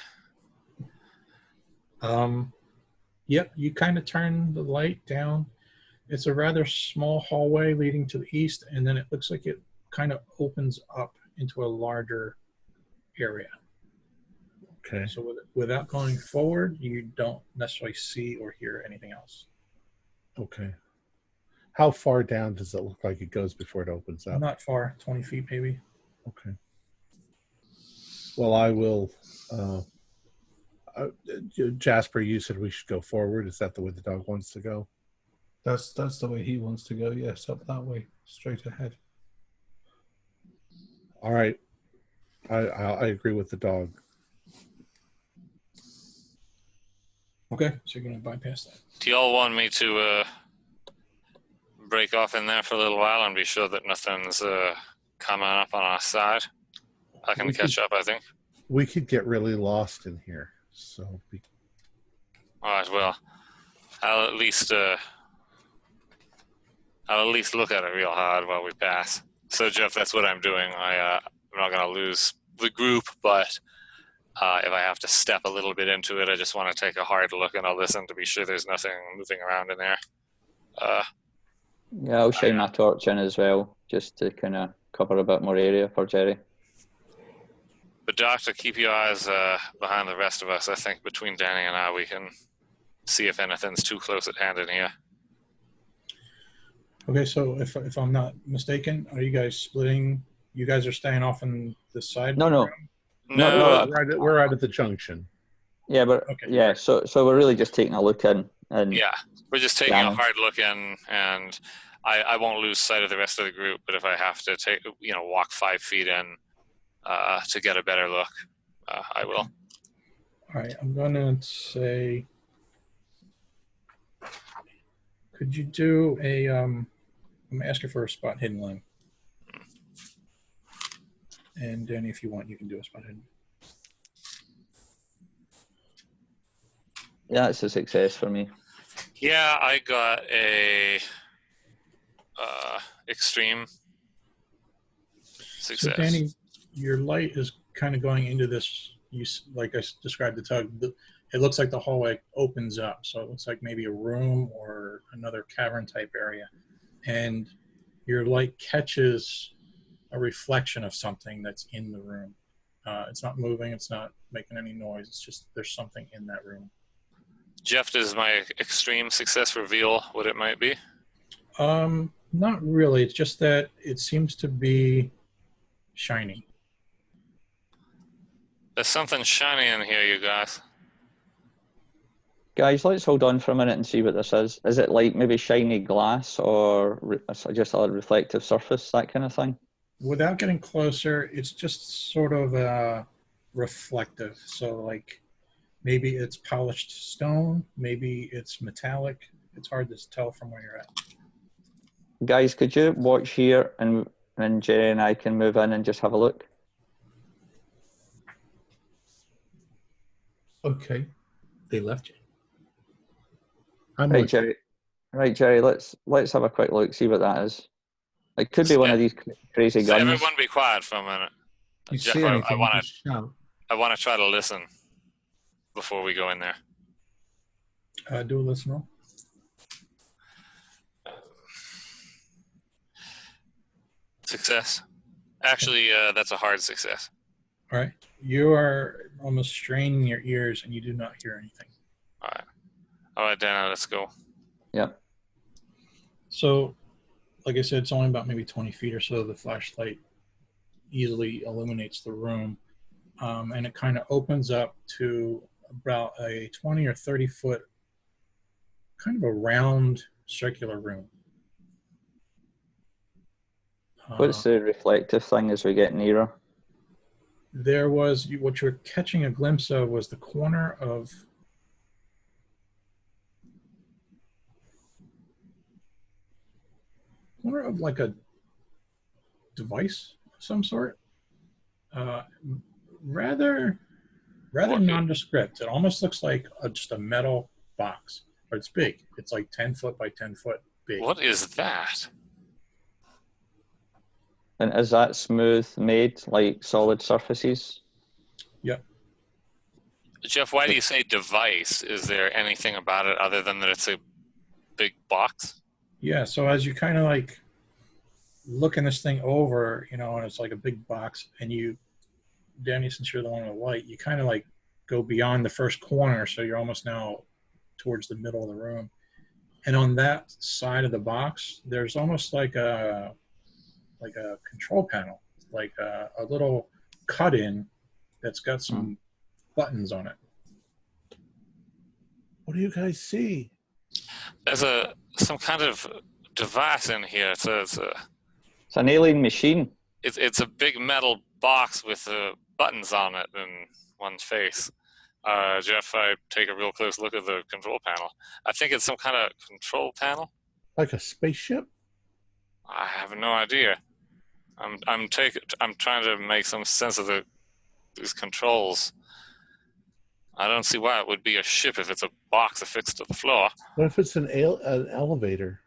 Yep, you kind of turn the light down. It's a rather small hallway leading to the east, and then it looks like it kind of opens up into a larger area. Okay. So without going forward, you don't necessarily see or hear anything else. Okay. How far down does it look like it goes before it opens up? Not far, 20 feet maybe. Okay. Well, I will. Jasper, you said we should go forward. Is that the way the dog wants to go? That's the way he wants to go. Yes, up that way, straight ahead. All right. I agree with the dog. Okay, so you're going to bypass that. Do y'all want me to break off in there for a little while and be sure that nothing's coming up on our side? I can catch up, I think. We could get really lost in here. So All right, well, I'll at least look at it real hard while we pass. So, Jeff, that's what I'm doing. I'm not going to lose the group, but if I have to step a little bit into it, I just want to take a hard look and I'll listen to be sure there's nothing moving around in there. Yeah, I'll shine my torch in as well, just to kind of cover a bit more area for Jerry. But, Doctor, keep your eyes behind the rest of us. I think between Danny and I, we can see if anything's too close at hand in here. Okay, so if I'm not mistaken, are you guys splitting? You guys are staying off in the side? No. No, we're out at the junction. Yeah, but Okay. yeah, so we're really just taking a look in, and yeah, we're just taking a hard look in, and I won't lose sight of the rest of the group. But if I have to walk 5 feet in to get a better look, I will. All right, I'm gonna say, could you do a? I'm asking for a spot hidden line. And Danny, if you want, you can do a spot hidden. yeah, it's a success for me. Yeah, I got a extreme success. So Danny, your light is kind of going into this like I described the tug, it looks like the hallway opens up. So it looks like maybe a room or another cavern type area. And your light catches a reflection of something that's in the room. It's not moving. It's not making any noise. It's just there's something in that room. Jeff, does my extreme success reveal what it might be? Not really. It's just that it seems to be shiny. There's something shiny in here, you guys. Guys, let's hold on for a minute and see what this is. Is it like maybe shiny glass or just a reflective surface, that kind of thing? Without getting closer, it's just sort of reflective. So like maybe it's polished stone, maybe it's metallic. It's hard to tell from where you're at. Guys, could you watch here and Jerry and I can move in and just have a look? Okay. They left you. Right, Jerry. Right, Jerry. Let's have a quick look, see what that is. It could be one of these crazy guns. Everyone, be quiet for a minute. You Jeff, see anything? I want just shout. to try to listen before we go in there. Do a listen roll. Success. Actually, that's a hard success. All right. You are almost straining your ears and you do not hear anything. All right, Dana, let's go. Yep. So, like I said, it's only about maybe 20 feet or so. The flashlight easily illuminates the room. And it kind of opens up to about a 20 or 30 foot, kind of a round circular room. What's the reflective thing as we get nearer? There was, what you're catching a glimpse of was the corner of like a device of some sort. Rather nondescript. It almost looks like just a metal box, but it's big. It's like 10 foot by 10 foot big. What is that? And is that smooth made, like solid surfaces? Yep. Jeff, why do you say device? Is there anything about it other than that it's a big box? Yeah, so as you kind of like looking this thing over, and it's like a big box, and you, Danny, since you're the one with the light, you kind of like go beyond the first corner, so you're almost now towards the middle of the room. And on that side of the box, there's almost like a control panel, like a little cut-in that's got some buttons on it. What do you guys see? There's some kind of device in here. It's an alien machine. It's a big metal box with buttons on it and one face. Jeff, I take a real close look at the control panel. I think it's some kind of control panel. Like a spaceship? I have no idea. I'm trying to make some sense of these controls. I don't see why it would be a ship if it's a box affixed to the floor. What if it's an elevator?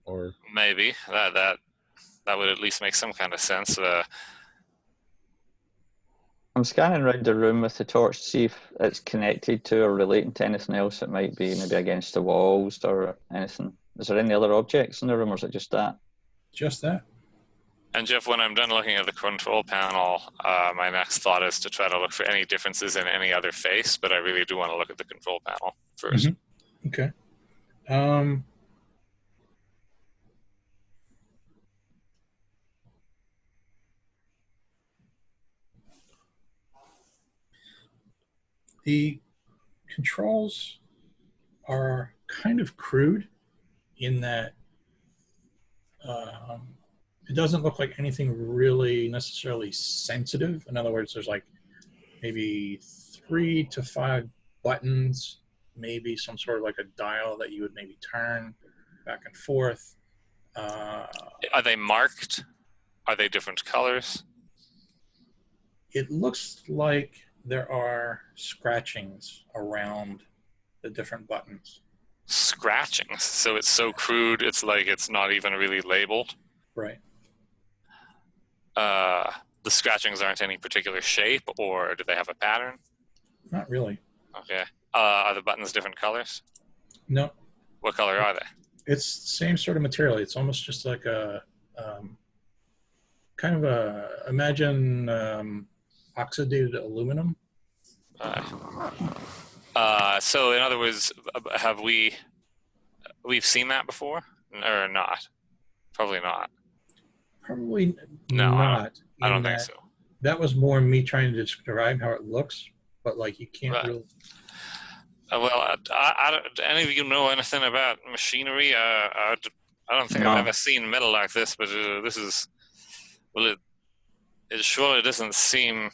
Or maybe that would at least make some kind of sense. I'm scanning around the room with the torch to see if it's connected to or relating to anything else that might be maybe against the walls or anything. Is there any other objects in the room, or is it just that? Just that. And Jeff, when I'm done looking at the control panel, my next thought is to try to look for any differences in any other face, but I really do want to look at the control panel first. Mm-hmm. Okay. The controls are kind of crude in that it doesn't look like anything really necessarily sensitive. In other words, there's like maybe 3 to 5 buttons, maybe some sort of like a dial that you would maybe turn back and forth. Are they marked? Are they different colors? It looks like there are scratchings around the different buttons. Scratchings? So it's so crude, it's like it's not even really labeled? Right. the scratchings aren't any particular shape, or do they have a pattern? Not really. Okay. Are the buttons different colors? No. What color are they? It's the same sort of material. It's almost just like a kind of imagine oxidated aluminum. So in other words, have we've seen that before or not? Probably not. Probably No, not. I don't think so. That was more me trying to describe how it looks, but like you can't really. Well, do any of you know anything about machinery? I don't think I've ever seen metal like this, but this is, well, it surely doesn't seem.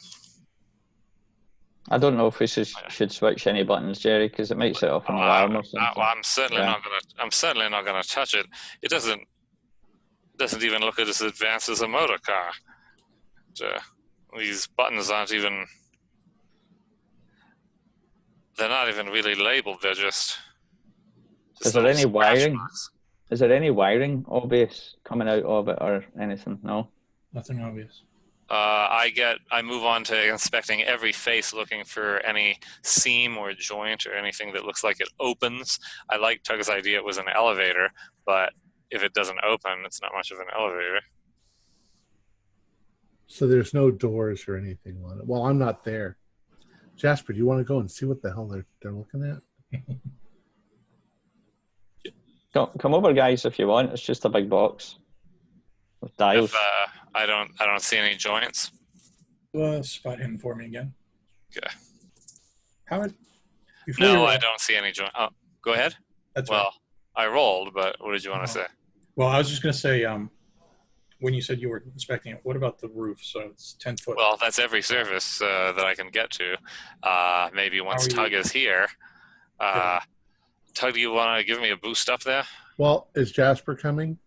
I don't know if we should switch any buttons, Jerry, because it might set off an alarm or something. I'm certainly not gonna. I'm certainly not gonna touch it. It doesn't even look as advanced as a motor car. These buttons aren't even. They're not even really labeled. They're just is there any wiring? Marks. Is there any wiring obvious coming out of it or anything? No. Nothing obvious. I move on to inspecting every face, looking for any seam or joint or anything that looks like it opens. I like Tug's idea it was an elevator, but if it doesn't open, it's not much of an elevator. So there's no doors or anything on it. Well, I'm not there. Jasper, do you want to go and see what the hell they're looking at? Come over, guys, if you want. It's just a big box with dials. I don't see any joints. Spot him for me again. Okay. Howard? No, I don't see any joints. Oh, go ahead. That's well, right. I rolled, but what did you want to say? Well, I was just going to say, when you said you were inspecting it, what about the roof? So it's 10 foot. Well, that's every surface that I can get to. Maybe once Tug is here. Tug, do you want to give me a boost up there? Well, is Jasper coming?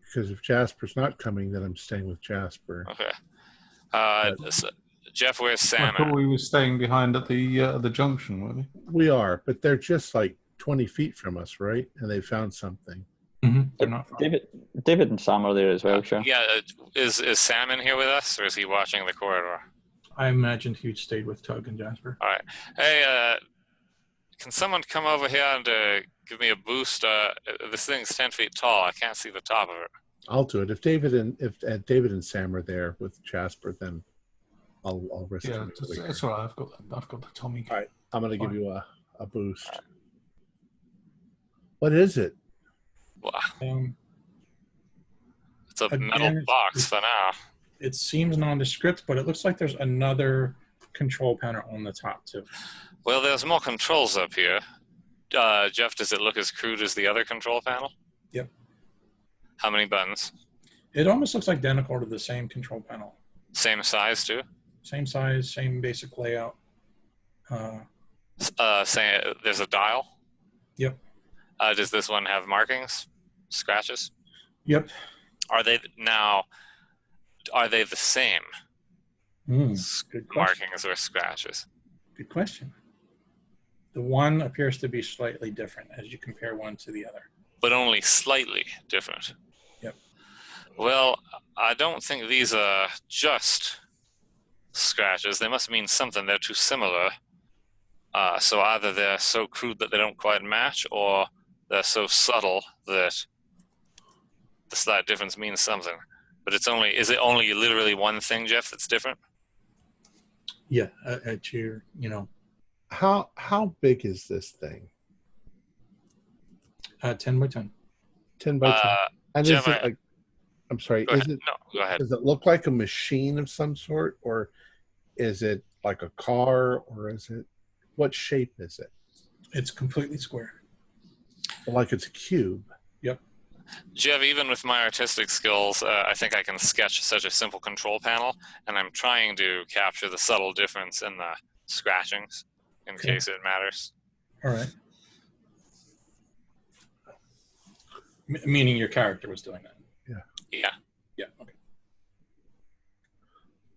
Because if Jasper's not coming, then I'm staying with Jasper. Okay. So, Jeff, where's Sam? I thought we were staying behind at the junction, weren't we? We are, but they're just like 20 feet from us, right? And they found something. Mm-hmm. They're not far. David and Sam are there as well, sure. Yeah, is Sam in here with us, or is he watching the corridor? I imagined he'd stayed with Tug and Jasper. All right. Hey, can someone come over here and give me a boost? This thing's 10 feet tall. I can't see the top of it. I'll do it. If David and Sam are there with Jasper, then I'll risk it. Yeah, that's all right. I've got the Tommy. All right, I'm going to give you a boost. Right. What is it? Wow. It's a metal box for now. It seems nondescript, but it looks like there's another control panel on the top too. Well, there's more controls up here. Jeff, does it look as crude as the other control panel? Yep. How many buttons? It almost looks identical to the same control panel. Same size too? Same size, same basic layout. Saying there's a dial? Yep. Does this one have markings? Scratches? Yep. Are they the same? Good markings or scratches? Good question. The one appears to be slightly different as you compare one to the other. But only slightly different. Yep. Well, I don't think these are just scratches. They must mean something. They're too similar. So either they're so crude that they don't quite match, or they're so subtle that the slight difference means something. But is it only literally one thing, Jeff, that's different? Yeah, at your, How big is this thing? 10 by 10. 10 by 10. And Jeff, is it like, I'm sorry, go ahead. Does it look like a machine of some sort, or is it like a car, or what shape is it? It's completely square. Like it's a cube. Yep. Jeff, even with my artistic skills, I think I can sketch such a simple control panel, and I'm trying to capture the subtle difference in the scratchings in case it matters. All right. Meaning your character was doing that. Yeah. Okay.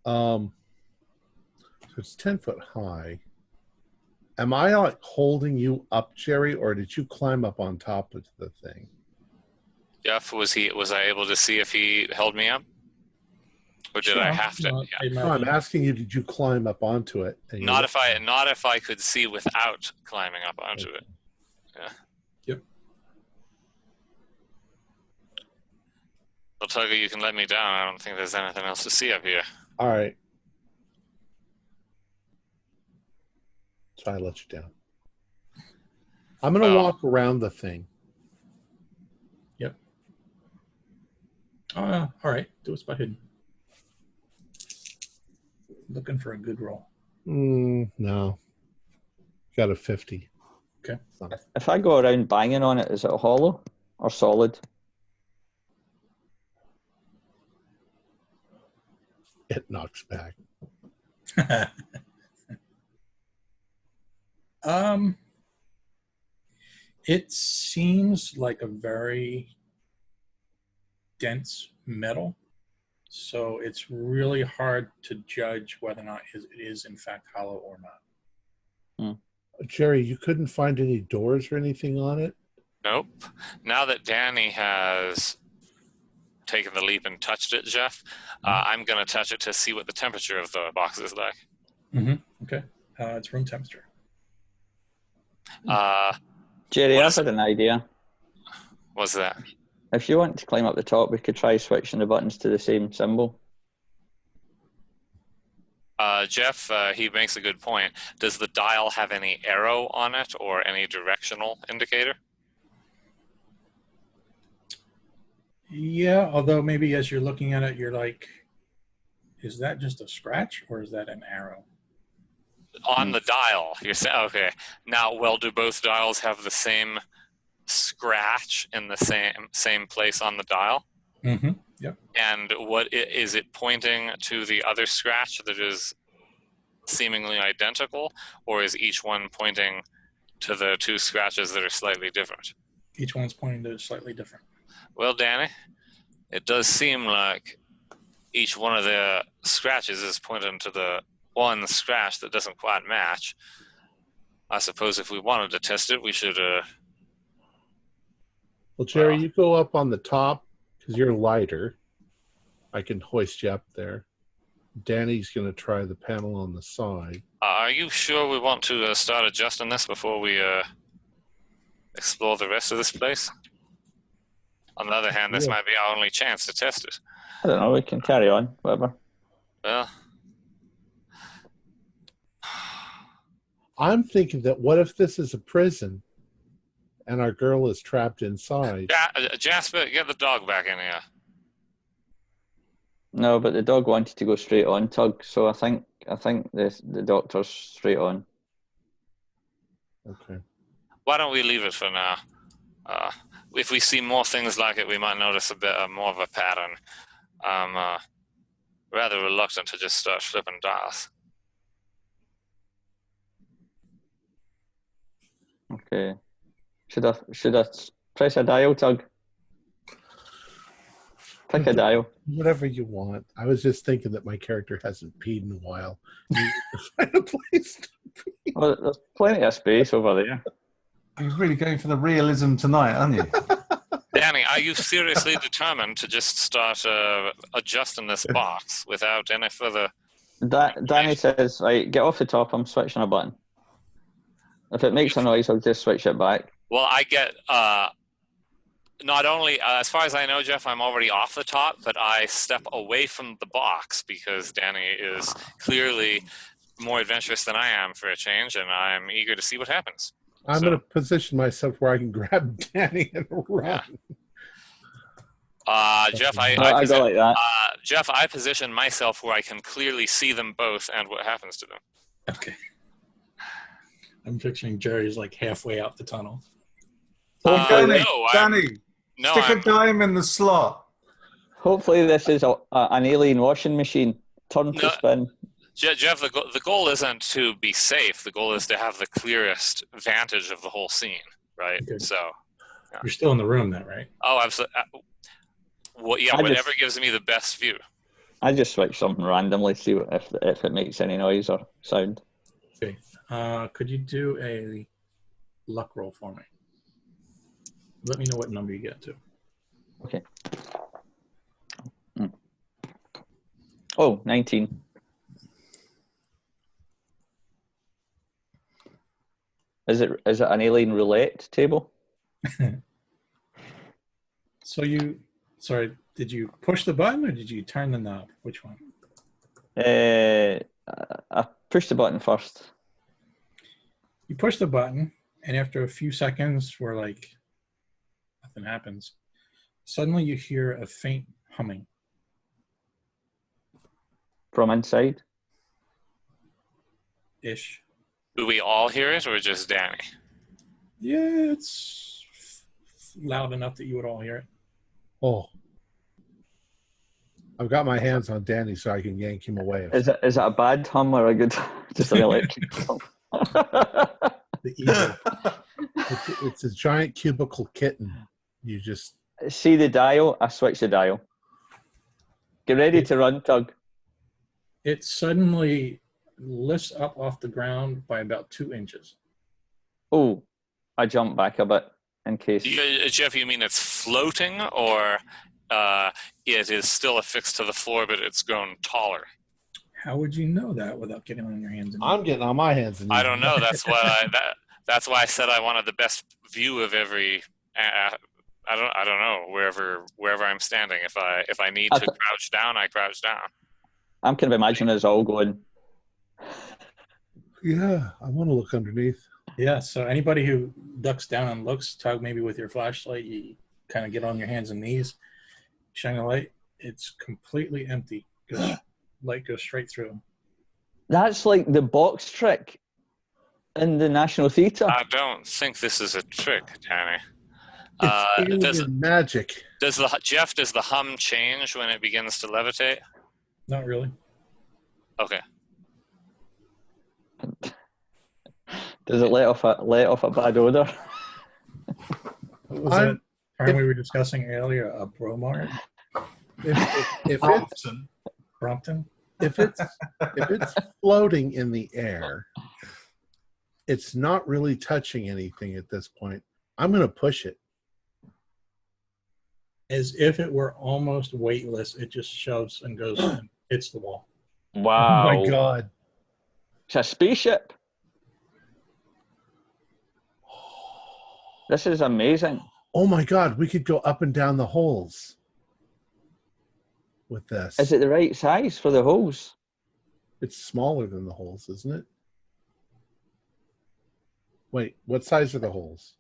So it's 10 foot high. Am I like holding you up, Jerry, or did you climb up on top of the thing? Jeff, was I able to see if he held me up? Or did I have to? Well, Yeah. No, I'm asking you, did you climb up onto it? And Not if I could see without climbing up onto it. Yeah. Yep. Well, Tugger, you can let me down. I don't think there's anything else to see up here. All right. So I let you down. I'm going to walk around the thing. Yep. All right. Do a spot hidden. Looking for a good roll. No. Got a 50. Okay. If I go around banging on it, is it hollow or solid? It knocks back. It seems like a very dense metal, so it's really hard to judge whether or not it is in fact hollow or not. Jerry, you couldn't find any doors or anything on it? Nope. Now that Danny has taken the leap and touched it, Jeff, I'm going to touch it to see what the temperature of the box is like. Okay. It's room temperature. Jerry, I've had an idea. What's that? If you want to climb up the top, we could try switching the buttons to the same symbol. Jeff, he makes a good point. Does the dial have any arrow on it or any directional indicator? Yeah, although maybe as you're looking at it, you're like, is that just a scratch or is that an arrow? On the dial, you're saying, okay. Now, well, do both dials have the same scratch in the same place on the dial? Mm-hmm. Yep. And what is it pointing to the other scratch that is seemingly identical, or is each one pointing to the two scratches that are slightly different? Each one's pointing to slightly different. Well, Danny, it does seem like each one of the scratches is pointing to the one scratch that doesn't quite match. I suppose if we wanted to test it, we should... Well, Jerry, you go up on the top because you're lighter. I can hoist you up there. Danny's going to try the panel on the side. Are you sure we want to start adjusting this before we explore the rest of this place? On the other hand, this might be our only chance to test it. I don't know, we can carry on, whatever. Well, I'm thinking that what if this is a prison and our girl is trapped inside? Jasper, get the dog back in here. No, but the dog wanted to go straight on, Tug, so I think the doctor's straight on. Okay. Why don't we leave it for now? If we see more things like it, we might notice a bit more of a pattern. I'm rather reluctant to just start flipping dials. Okay. Should I press a dial, Tug? Pick a dial. Whatever you want. I was just thinking that my character hasn't peed in a while. You need to find a place to pee. Well, there's plenty of space over there. You're really going for the realism tonight, aren't you? Danny, are you seriously determined to just start adjusting this box without any further... Danny says, right, get off the top, I'm switching a button. If it makes a noise, I'll just switch it back. Well, I get... not only, as far as I know, Jeff, I'm already off the top, but I step away from the box because Danny is clearly more adventurous than I am for a change, and I'm eager to see what happens. I'm going to position myself where I can grab Danny and run. Jeff, Jeff, I position myself where I can clearly see them both and what happens to them. Okay. I'm picturing Jerry's like halfway out the tunnel. Danny, stick a dime in the slot. Hopefully this is an alien washing machine. Turn to spin. Jeff, the goal isn't to be safe. The goal is to have the clearest vantage of the whole scene, right? Good. So You're still in the room then, right? Oh, absolutely. Whatever gives me the best view. I just switch something randomly, see if it makes any noise or sound. Okay. Could you do a luck roll for me? Let me know what number you get to. Okay. Oh, 19. Is it an alien roulette table? So did you push the button or did you turn the knob? Which one? I pushed the button first. You push the button, and after a few seconds where like nothing happens, suddenly you hear a faint humming. From inside? Ish. Do we all hear it or just Danny? Yeah, it's loud enough that you would all hear it. Oh. I've got my hands on Danny so I can yank him away. Is it a bad hum or a good just an electric hum? The evil. It's a giant cubicle kitten. You just See the dial? I switched the dial. Get ready to run, Tug. It suddenly lifts up off the ground by about 2 inches. Oh, I jumped back a bit in case. Jeff, you mean it's floating, or it is still affixed to the floor, but it's grown taller? How would you know that without getting on your hands and knees? I'm getting on my hands and knees. I don't know. That's why that's why I said I wanted the best view of every. I don't know wherever I'm standing. If I need to crouch down, I crouch down. I'm kind of imagining us all going. Yeah, I want to look underneath. Yeah, so anybody who ducks down and looks, Tug, maybe with your flashlight, you kind of get on your hands and knees, shine a light. It's completely empty. Light goes straight through. That's like the box trick in the National Theatre. I don't think this is a trick, Danny. It's alien magic. Does the hum change when it begins to levitate? Not really. Okay. Does it let off a bad odor? What was that term we were discussing earlier? A bromide? If Brompton? if it's floating in the air, it's not really touching anything at this point. I'm going to push it. As if it were almost weightless, it just shoves and goes and hits the wall. Wow. Oh my God. It's a spaceship. This is amazing. Oh my God, we could go up and down the holes with this. Is it the right size for the holes? It's smaller than the holes, isn't it? Wait, what size are the holes?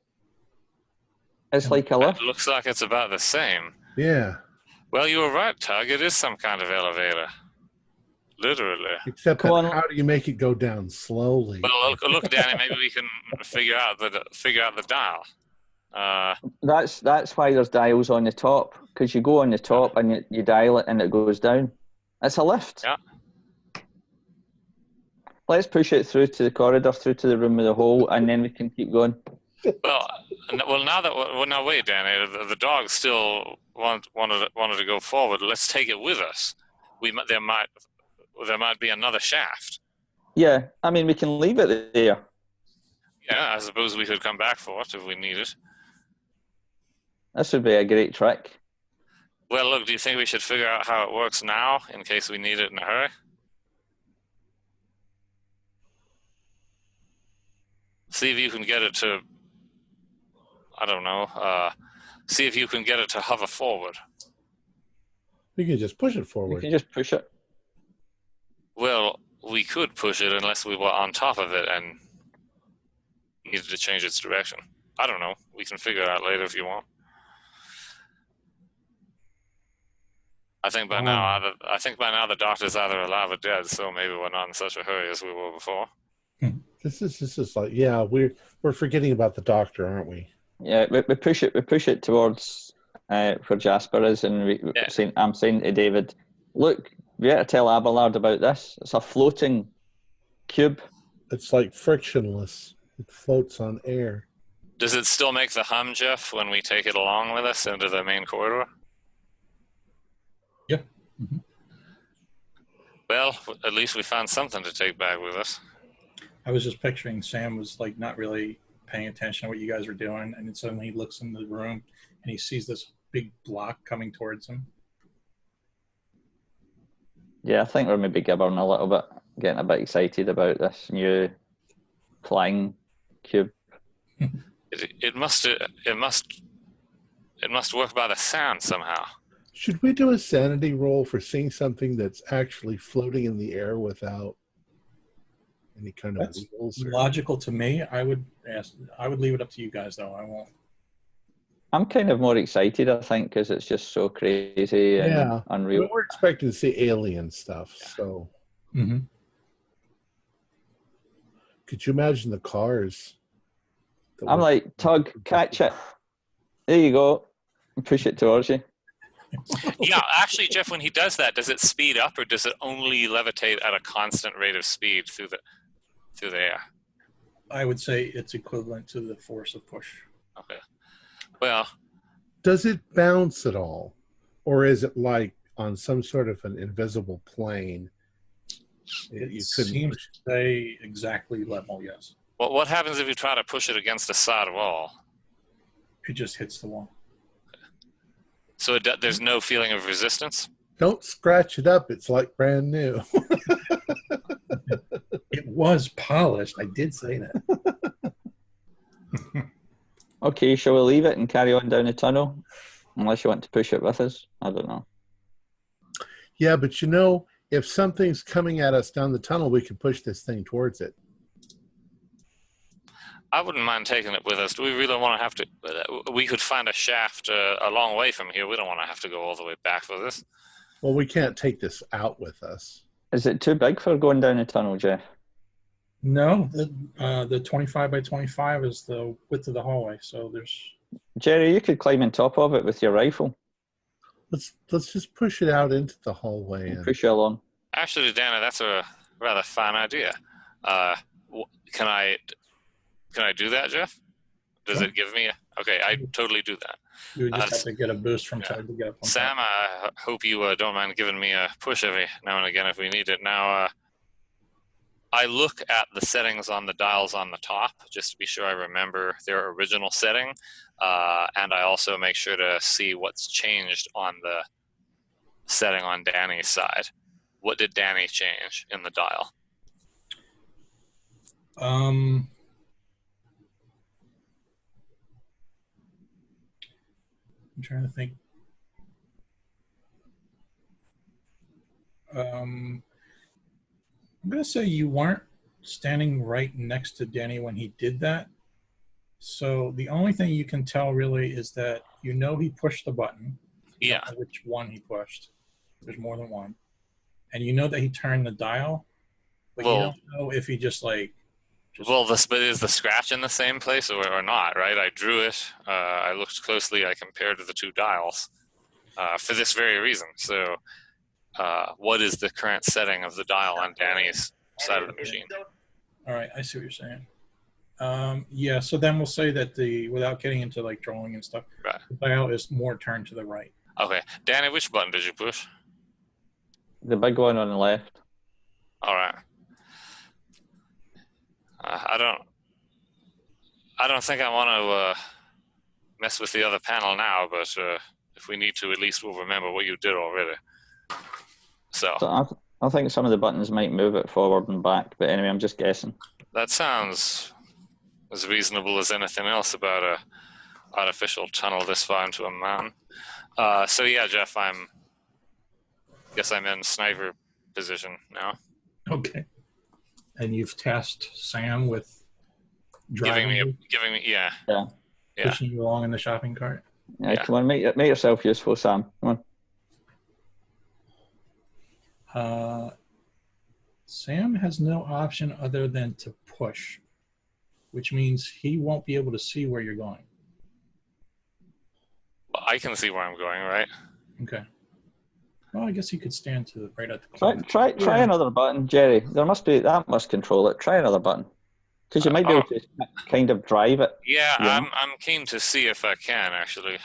It's like a lift. It looks like it's about the same. Yeah. Well, you were right, Tug. It is some kind of elevator. Literally. Except that how do you make it go down slowly? Well, look, Danny. Maybe we can figure out the dial. That's why there's dials on the top, because you go on the top and you dial it and it goes down. It's a lift. Yeah. Let's push it through to the corridor, through to the room with the hole, and then we can keep going. Well, now wait, Danny. The dog still wanted to go forward. Let's take it with us. There might be another shaft. Yeah, I mean we can leave it there. Yeah, I suppose we could come back for it if we need it. This would be a great trick. Well, look, do you think we should figure out how it works now in case we need it in a hurry? See if you can get it to, I don't know, see if you can get it to hover forward. We can just push it You forward. can just push it. Well, we could push it unless we were on top of it and needed to change its direction. I don't know. We can figure it out later if you want. I think by now the doctor's either alive or dead, so maybe we're not in such a hurry as we were before. This is like, yeah, we're forgetting about the doctor, aren't we? Yeah, we push it towards where Jasper is, and I'm saying to David, look, we got to tell Abelard about this. It's a floating cube. It's like frictionless. It floats on air. Does it still make the hum, Jeff, when we take it along with us into the main corridor? Yep. Mm-hmm. Well, at least we found something to take back with us. I was just picturing Sam was like not really paying attention to what you guys were doing, and then suddenly he looks in the room and he sees this big block coming towards him. Yeah, I think we're maybe gibbering a little bit, getting a bit excited about this new flying cube. It must work by the sound somehow. Should we do a sanity roll for seeing something that's actually floating in the air without any kind of That's wheels? logical to me. I would leave it up to you guys, though. I won't. I'm kind of more excited, I think, because it's just so crazy and unreal. We're expecting to see alien stuff, so. Mm-hmm. Could you imagine the cars? I'm like, Tug, catch it. There you go. And push it towards you. Yeah, actually, Jeff, when he does that, does it speed up or does it only levitate at a constant rate of speed through the air? I would say it's equivalent to the force of push. Okay. Well, does it bounce at all, or is it like on some sort of an invisible plane? It seems to stay exactly level. Yes. Well, what happens if you try to push it against a side wall? It just hits the wall. So there's no feeling of resistance? Don't scratch it up. It's like brand new. It was polished. I did say that. Okay, shall we leave it and carry on down the tunnel? Unless you want to push it with us. I don't know. Yeah, but you know, if something's coming at us down the tunnel, we can push this thing towards it. I wouldn't mind taking it with us. Do we really want to have to? We could find a shaft a long way from here. We don't want to have to go all the way back for this. Well, we can't take this out with us. Is it too big for going down the tunnel, Jeff? No, the 25 by 25 is the width of the hallway. So there's. Jerry, you could climb on top of it with your rifle. Let's just push it out into the hallway and push it along. Actually, Dana, that's a rather fine idea. Can I do that, Jeff? Does it give me okay, I totally do that. You would just have to get a boost from Tug to get up on Sam, I hope you don't mind giving me a push every now and again if we need it. Now, I look at the settings on the dials on the top just to be sure I remember their original setting, and I also make sure to see what's changed on the setting on Danny's side. What did Danny change in the dial? I'm trying to think. I'm going to say you weren't standing right next to Danny when he did that. So the only thing you can tell really is that you know he pushed the button. Yeah. Which one he pushed. There's more than one. And you know that he turned the dial. But you don't know if he just like... but is the scratch in the same place or not, right? I drew it. I looked closely. I compared the two dials for this very reason. So what is the current setting of the dial on Danny's side of the machine? All right, I see what you're saying. Yeah, so then we'll say that without getting into like drawing and stuff, right, the dial is more turned to the right. Okay. Danny, which button did you push? The big one on the left. All right. I don't think I want to mess with the other panel now, but if we need to, at least we'll remember what you did already. So I think some of the buttons might move it forward and back, but anyway, I'm just guessing. That sounds as reasonable as anything else about a artificial tunnel this far into a mountain. So yeah, Jeff, guess I'm in sniper position now. Okay. And you've tasked Sam with driving giving me yeah. Pushing you along in the shopping cart. Yeah. Come on, make yourself useful, Sam. Come on. Sam has no option other than to push, which means he won't be able to see where you're going. Well, I can see where I'm going, right? Okay. Well, I guess you could stand right at the corner. Try another button, Jerry. That must control it. Try another button, because you might be able to kind of drive it. Yeah, I'm keen to see if I can actually.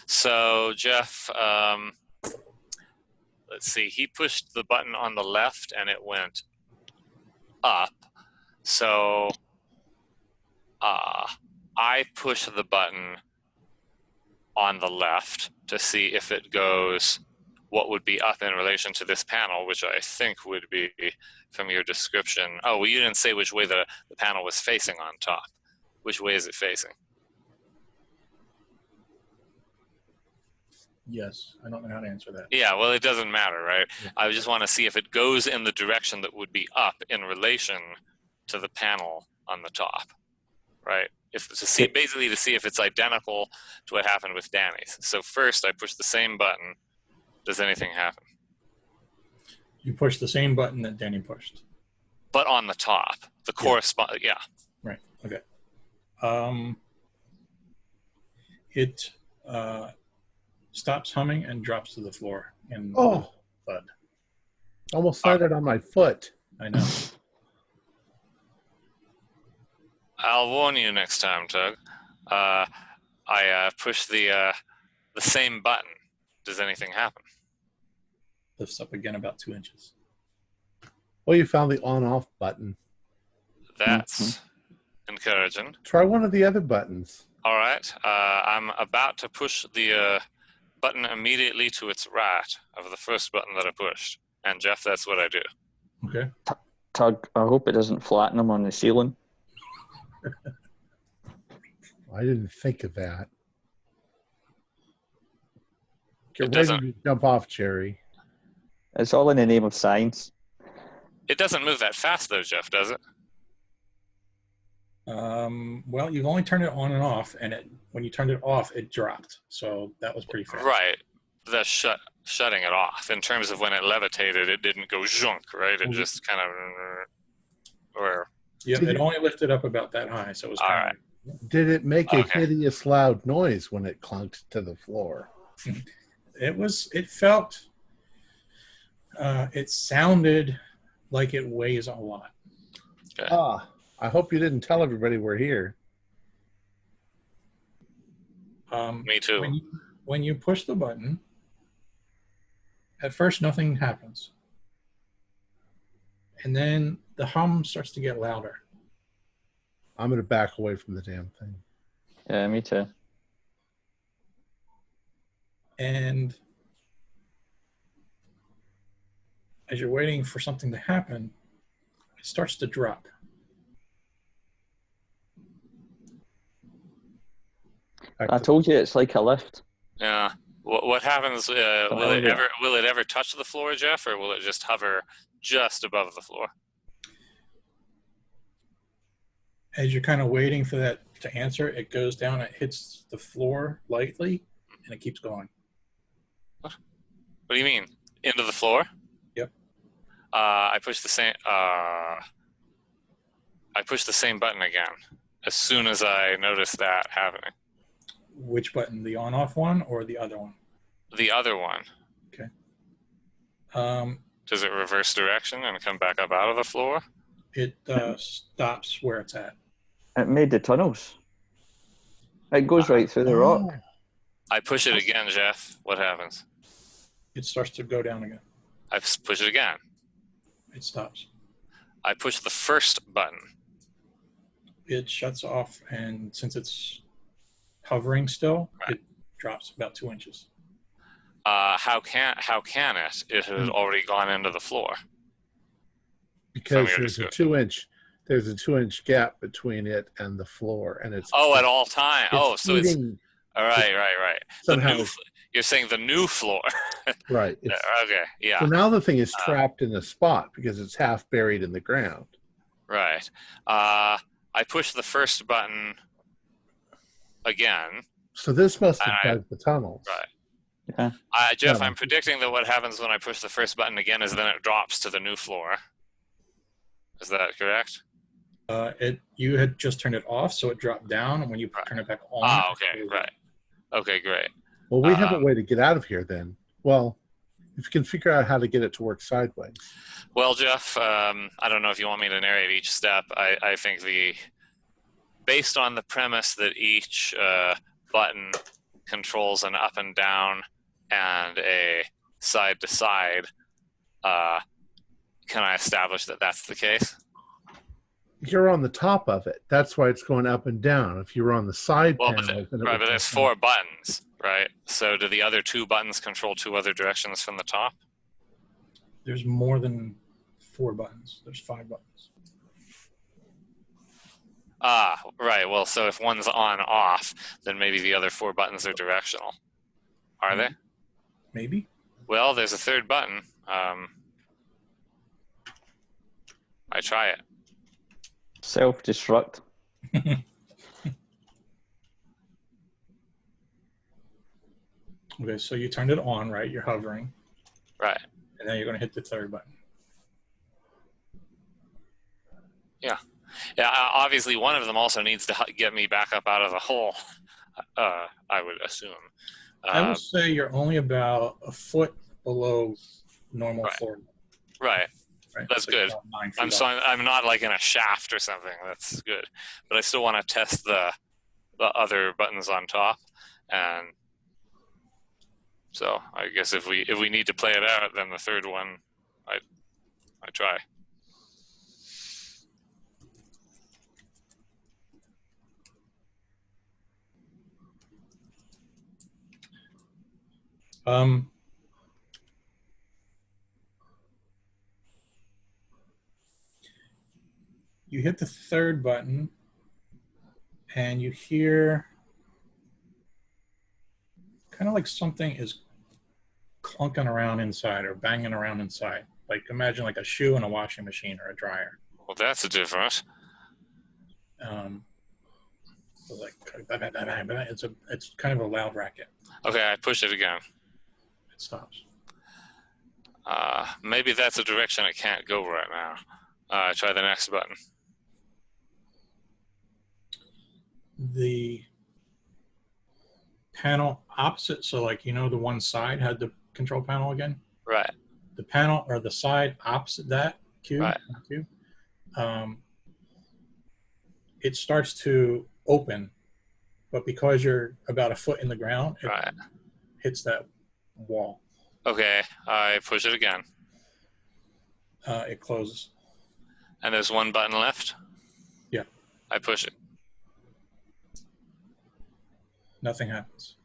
So Jeff, let's see. He pushed the button on the left, and it went up. So I push the button on the left to see if it goes what would be up in relation to this panel, which I think would be from your description. Oh, well, you didn't say which way the panel was facing on top. Which way is it facing? Yes, I don't know how to answer that. Yeah, well, it doesn't matter, right? Yeah. I just want to see if it goes in the direction that would be up in relation to the panel on the top, right? Basically to see if it's identical to what happened with Danny's. So first, I push the same button. Does anything happen? You push the same button that Danny pushed, but on the top, the correspond. Yeah. Right. Okay. It stops humming and drops to the floor in thud. Almost landed on my foot. I know. I'll warn you next time, Tug. I push the same button. Does anything happen? Lifts up again about 2 inches. Well, you found the on-off button. That's encouraging. Try one of the other buttons. All right. I'm about to push the button immediately to its right of the first button that I pushed. And, Jeff, that's what I do. Okay. Tug, I hope it doesn't flatten them on the ceiling. I didn't think of that. Get ready to jump off, Jerry. It's all in the name of science. It doesn't move that fast, though, Jeff, does it? Well, you've only turned it on and off, and when you turned it off, it dropped. So that was pretty fast. Right. That's shutting it off. In terms of when it levitated, it didn't go zhunk, right? It just kind of... Yeah, it only lifted up about that high, so it was kind of... Did it make a hideous loud noise when it clunked to the floor? It felt... it sounded like it weighs a lot. Okay. I hope you didn't tell everybody we're here. Me too. When you push the button, at first nothing happens. And then the hum starts to get louder. I'm going to back away from the damn thing. Yeah, me too. And as you're waiting for something to happen, it starts to drop. I told you it's like a lift. Yeah. What happens? Will it ever touch the floor, Jeff, or will it just hover just above the floor? As you're kind of waiting for that to answer, it goes down, it hits the floor lightly, and it keeps going. What do you mean? Into the floor? Yep. I push the same. I push the same button again as soon as I notice that happening. Which button? The on-off one or the other one? The other one. Okay. Does it reverse direction and come back up out of the floor? It stops where it's at. It made the tunnels. It goes right through the rock. I push it again, Jeff. What happens? It starts to go down again. I push it again. It stops. I push the first button. It shuts off, and since it's hovering still, it drops about 2 inches. How can it? It has already gone into the floor. Because there's a 2-inch gap between it and the floor, and it's at all times. So it's all right. Somehow you're saying the new floor, right? Okay, yeah. So now the thing is trapped in a spot because it's half buried in the ground. Right. I push the first button again. So this must have dug the tunnels. Right. Yeah. Jeff, I'm predicting that what happens when I push the first button again is then it drops to the new floor. Is that correct? You had just turned it off, so it dropped down, and when you turn it back on... okay, right. Okay, great. Well, we have a way to get out of here then. Well, if you can figure out how to get it to work sideways. Well, Jeff, I don't know if you want me to narrate each step. I think based on the premise that each button controls an up and down and a side to side, can I establish that that's the case? You're on the top of it. That's why it's going up and down. If you were on the side panel, but there's 4 buttons, right? So do the other 2 buttons control 2 other directions from the top? There's more than 4 buttons. There's 5 buttons. Ah, right. Well, so if one's on off, then maybe the other 4 buttons are directional. Are they? Maybe. Well, there's a 3rd button. I try it. Self-destruct. Okay, so you turned it on, right? You're hovering. Right. And then you're going to hit the 3rd button. Yeah. Yeah, obviously one of them also needs to get me back up out of the hole, I would assume. I would say you're only about a foot below normal floor. Right. Right? That's good. I'm not like in a shaft or something. That's good. But I still want to test the other buttons on top. And so I guess if we need to play it out, then the 3rd one, I try. You hit the 3rd button and you hear kind of like something is clunking around inside or banging around inside. Like imagine like a shoe in a washing machine or a dryer. Well, that's a difference. Like it's kind of a loud racket. Okay, I push it again. It stops. Maybe that's a direction it can't go right now. Try the next button. The panel opposite, so like the one side had the control panel again. Right. The panel or the side opposite that cube, right. It starts to open, but because you're about a foot in the ground, it hits that wall. Okay, I push it again. It closes. And there's 1 button left? Yeah. I push it. Nothing happens.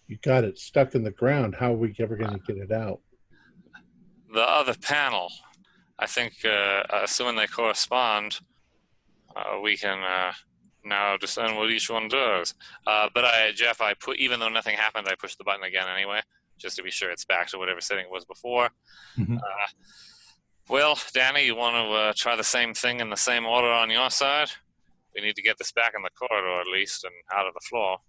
You got it stuck in the ground. How are we ever going to get it out? The other panel, I think, assuming they correspond, we can now discern what each one does. But Jeff, even though nothing happened, I pushed the button again anyway, just to be sure it's back to whatever setting it was before. Mm-hmm. Well, Danny, you want to try the same thing in the same order on your side? We need to get this back in the corridor at least and out of the floor.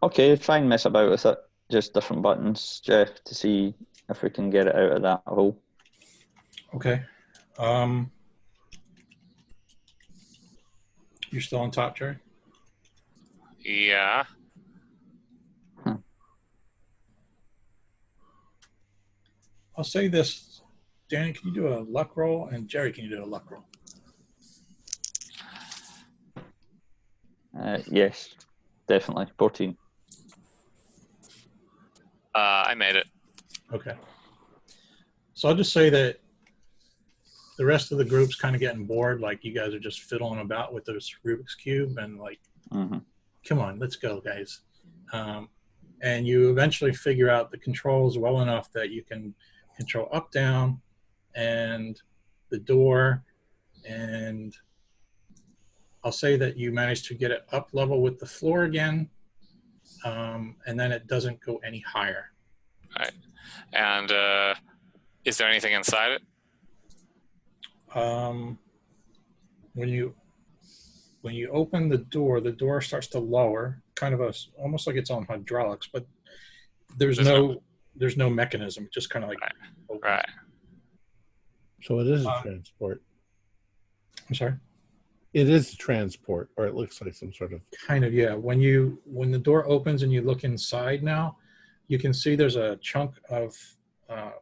Okay, try and mess about with it. Just different buttons, Jeff, to see if we can get it out of that hole. Okay. You're still on top, Jerry? Yeah. I'll say this. Danny, can you do a luck roll? And Jerry, can you do a luck roll? Yes, definitely. 14. I made it. Okay. So I'll just say that the rest of the group's kind of getting bored. Like you guys are just fiddling about with this Rubik's Cube and like, come on, let's go, guys. And you eventually figure out the controls well enough that you can control up, down, and the door. And I'll say that you managed to get it up level with the floor again. And then it doesn't go any higher. All right. And is there anything inside it? When you open the door starts to lower, kind of almost like it's on hydraulics, but there's no mechanism. It just kind of like opens. Right. So it is a transport. I'm sorry? It is a transport, or it looks like some sort of... Kind of, yeah. When the door opens and you look inside now, you can see there's a chunk of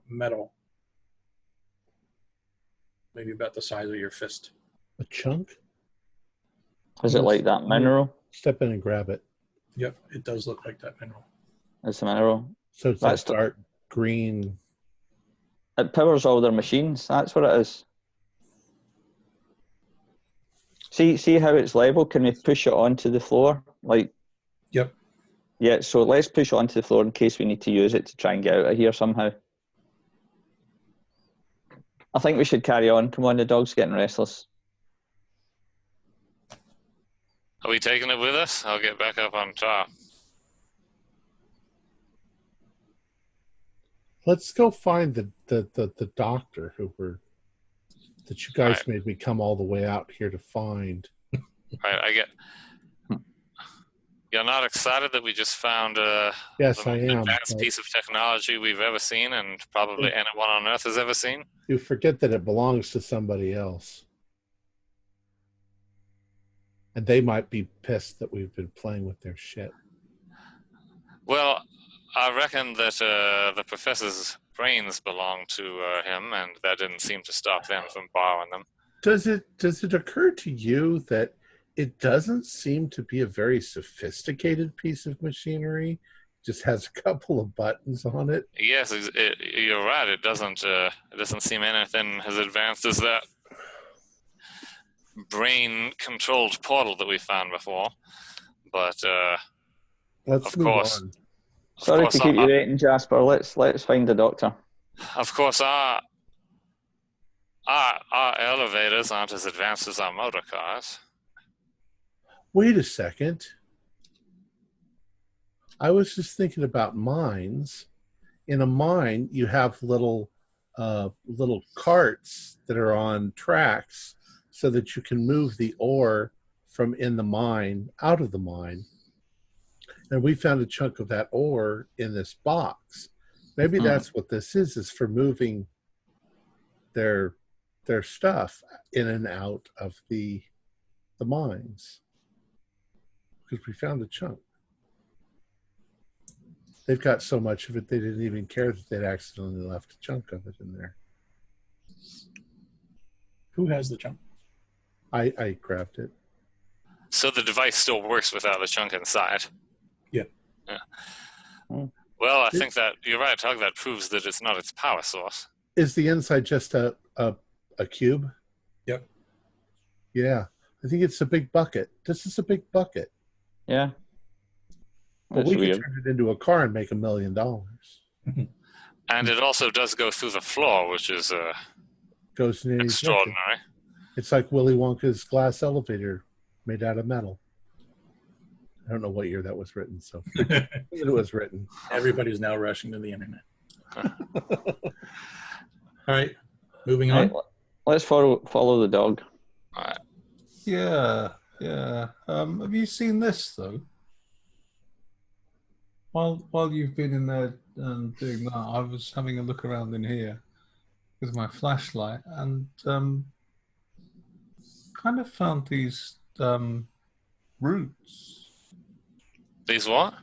metal, maybe about the size of your fist. A chunk? Is it like that mineral? Step in and grab it. Yep, it does look like that mineral. It's a mineral. So it's that dark green... It powers all their machines. That's what it is. See how it's level? Can we push it onto the floor? Like, Yep. yeah, so let's push it onto the floor in case we need to use it to try and get out of here somehow. I think we should carry on. Come on, the dog's getting restless. Are we taking it with us? I'll get back up on top. Let's go find the doctor that you guys Right. made me come all the way out here to find. Right, You're not excited that we just found Yes, the I most am. advanced piece of technology we've ever seen, and probably anyone on Earth has ever seen? You forget that it belongs to somebody else. And they might be pissed that we've been playing with their shit. Well, I reckon that the professor's brains belong to him, and that didn't seem to stop them from borrowing them. Does it occur to you that it doesn't seem to be a very sophisticated piece of machinery? It just has a couple of buttons on it. Yes, you're right. It doesn't seem anything as advanced as that brain-controlled portal that we found before. But Let's of move course, on. Sorry to keep you waiting, Jasper. Let's find the doctor. Of course, our elevators aren't as advanced as our motor cars. Wait a second. I was just thinking about mines. In a mine, you have little carts that are on tracks so that you can move the ore from in the mine out of the mine. And we found a chunk of that ore in this box. Maybe that's what this is for moving their stuff in and out of the mines. Because we found a chunk. They've got so much of it, they didn't even care that they'd accidentally left a chunk of it in there. Who has the chunk? I grabbed it. So the device still works without the chunk inside. Yeah. Well, I think that you're right, Tug. That proves that it's not its power source. Is the inside just a cube? Yep. Yeah. I think it's a big bucket. This is a big bucket. Yeah. But we could turn it into a car and make $1 million. And it also does go through the floor, which is Goes in extraordinary. It's like Willy Wonka's glass elevator made out of metal. I don't know what year that was written, so it was written. Everybody's now rushing to the internet. All right, moving on. Right, let's follow the dog. All right. Yeah. Have you seen this though? While you've been in there doing that, I was having a look around in here with my flashlight and kind of found these roots. These what?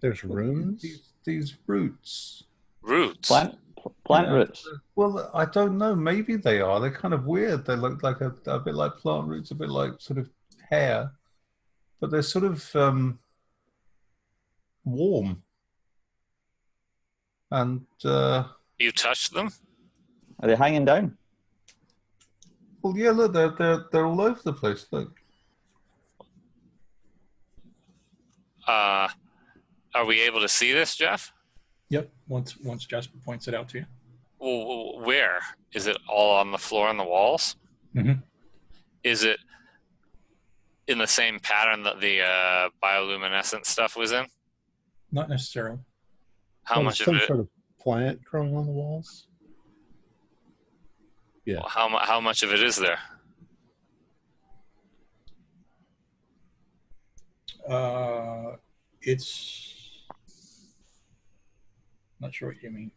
There's runes? These roots. Roots. Plant roots. Well, I don't know. Maybe they are. They're kind of weird. They look like a bit like plant roots, a bit like sort of hair, but they're sort of warm. And You touched them? Are they hanging down? well, yeah, look, they're all over the place. Look. Are we able to see this, Jeff? Yep. Once Jasper points it out to you. Well, where? Is it all on the floor and the walls? Mm-hmm. Is it in the same pattern that the bioluminescent stuff was in? Not necessarily. How much of some it? sort of plant growing on the walls? Yeah. Well, how much of it is there? It's not sure what you mean.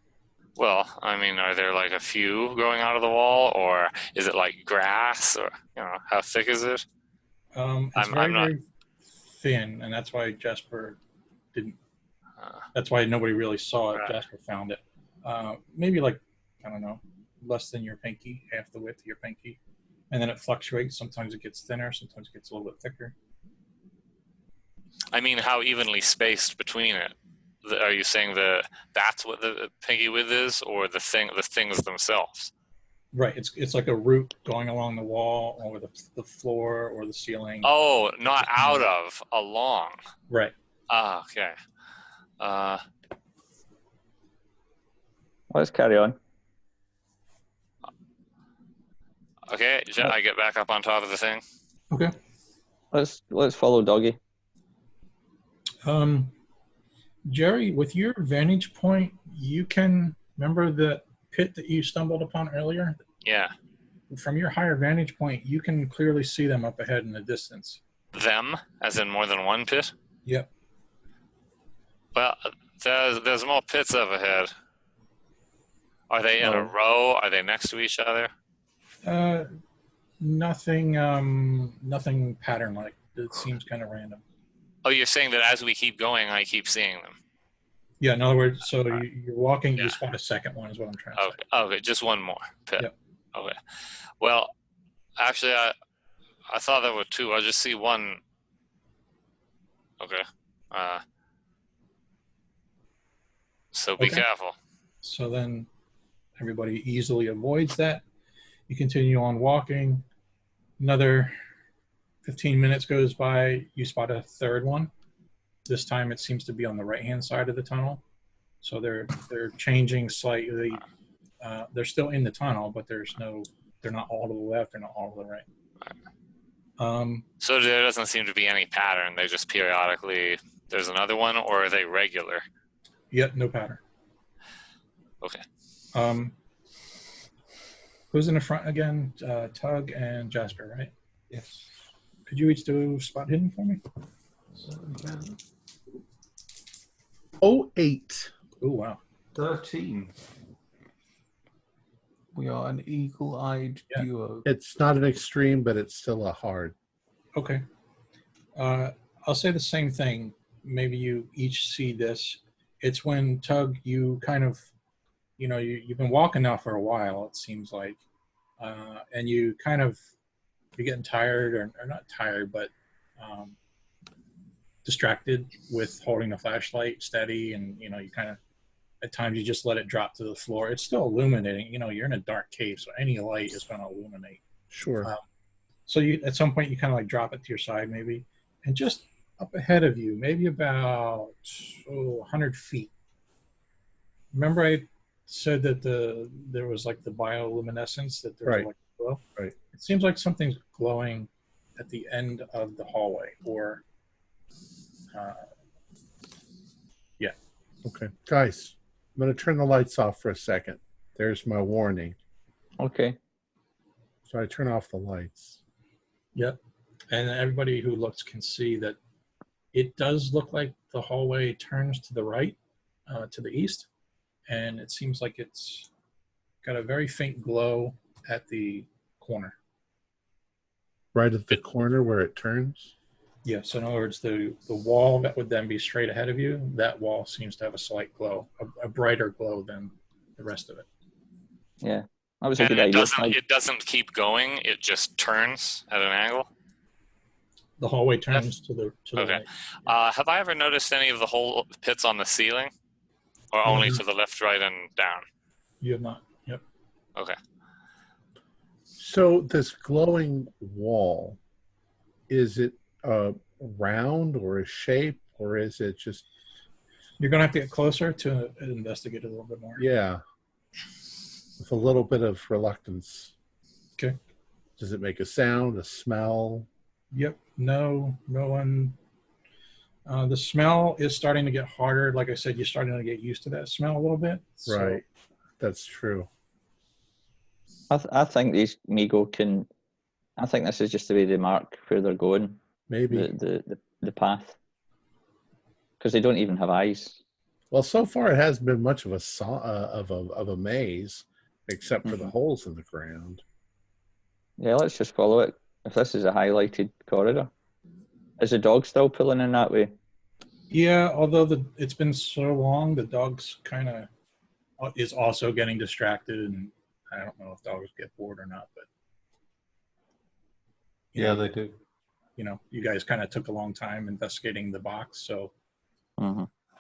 Well, I mean, are there like a few growing out of the wall, or is it like grass, or how thick is it? It's very thin, and that's why Jasper didn't. That's why nobody really saw it. Right. Jasper found it. Maybe like, I don't know, less than your pinky, half the width of your pinky, and then it fluctuates. Sometimes it gets thinner, sometimes it gets a little bit thicker. I mean, how evenly spaced between it? Are you saying that's what the pinky width is, or the things themselves? Right. It's like a root going along the wall or the floor or the ceiling. Oh, not out of, along. Right. Ah, okay. Let's carry on. Okay, I get back up on top of the thing. Okay. Let's follow Doggy. Jerry, with your vantage point, you can remember the pit that you stumbled upon earlier? Yeah. From your higher vantage point, you can clearly see them up ahead in the distance. Them, as in more than one pit? Yep. Well, there's more pits up ahead. Are they in a row? Are they next to each other? Nothing pattern-like. It seems kind of random. Oh, you're saying that as we keep going, I keep seeing them? Yeah, in other words, so you're walking, you spot a second one is what I'm trying to say. Okay, just one more pit. Yep. Okay. Well, actually, I thought there were two. I just see one. Okay. So be careful. So then everybody easily avoids that. You continue on walking. Another 15 minutes goes by. You spot a third one. This time it seems to be on the right-hand side of the tunnel. So they're changing slightly. They're still in the tunnel, but they're not all to the left. They're not all to the right. So there doesn't seem to be any pattern. They just periodically, there's another one, or are they regular? Yep, no pattern. Okay. Who's in the front again? Tug and Jasper, right? Yes. Could you each do spot hidden for me? Certainly can. 08. Oh, wow. 13. We are an eagle-eyed duo. It's not an extreme, but it's still a hard. Okay. I'll say the same thing. Maybe you each see this. It's when Tug, you kind of, you've been walking now for a while, it seems like, and you kind of, you're getting tired, or not tired, but distracted with holding the flashlight steady, and you kind of, at times you just let it drop to the floor. It's still illuminating. You're in a dark cave, so any light is going to illuminate. Sure. So you, at some point, you kind of like drop it to your side, maybe, and just up ahead of you, maybe about 100 feet. Remember, I said that there was like the bioluminescence, that there's like a glow. Right. It seems like something's glowing at the end of the hallway, or yeah. Okay, guys, I'm going to turn the lights off for a second. There's my warning. Okay. So I turn off the lights. Yep. And everybody who looks can see that it does look like the hallway turns to the right, to the east, and it seems like it's got a very faint glow at the corner. Right at the corner where it turns? Yeah, so in other words, the wall that would then be straight ahead of you, that wall seems to have a slight glow, a brighter glow than the rest of it. Yeah, that was a good idea. It doesn't keep going. It just turns at an angle. The hallway turns to the okay. right. Have I ever noticed any of the hole pits on the ceiling, or only to the left, right, and down? You have not. Yep. Okay. So this glowing wall, is it round or a shape, or is it just? You're going to have to get closer to investigate it a little bit more. Yeah. With a little bit of reluctance. Okay. Does it make a sound, a smell? Yep. No one. The smell is starting to get harder. Like I said, you're starting to get used to that smell a little bit. So. Right. That's true. I think these Migo can. I think this is just the way they mark where they're going. Maybe the path, because they don't even have eyes. Well, so far it hasn't been much of a maze, except for the holes in the ground. Yeah, let's just follow it. If this is a highlighted corridor, is the dog still pulling in that way? Yeah, although it's been so long, the dog's kind of is also getting distracted, and I don't know if dogs get bored or not, but yeah, they do. You guys kind of took a long time investigating the box, so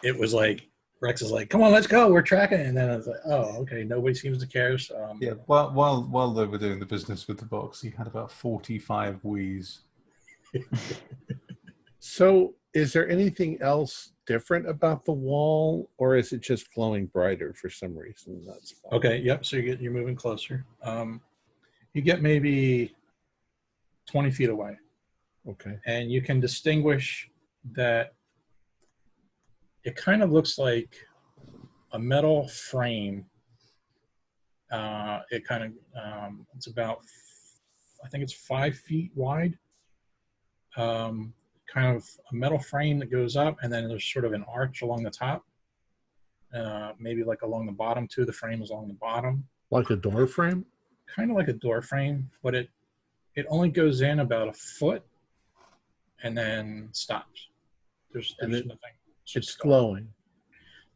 it was like Rex is like, "Come on, let's go. We're tracking." And then I was like, "Oh, okay. Nobody seems to care." So, Yeah. While they were doing the business with the box, he had about 45 wheeze. So, is there anything else different about the wall, or is it just glowing brighter for some reason? That's fine. okay, yep. So you're moving closer. You get maybe 20 feet away, Okay. and you can distinguish that it kind of looks like a metal frame. It kind of it's about, I think it's 5 feet wide. Kind of a metal frame that goes up, and then there's sort of an arch along the top. Maybe like along the bottom too. The frame is along the bottom. Like a door frame? Kind of like a door frame, but it only goes in about a foot and then stops. There's nothing. It's glowing.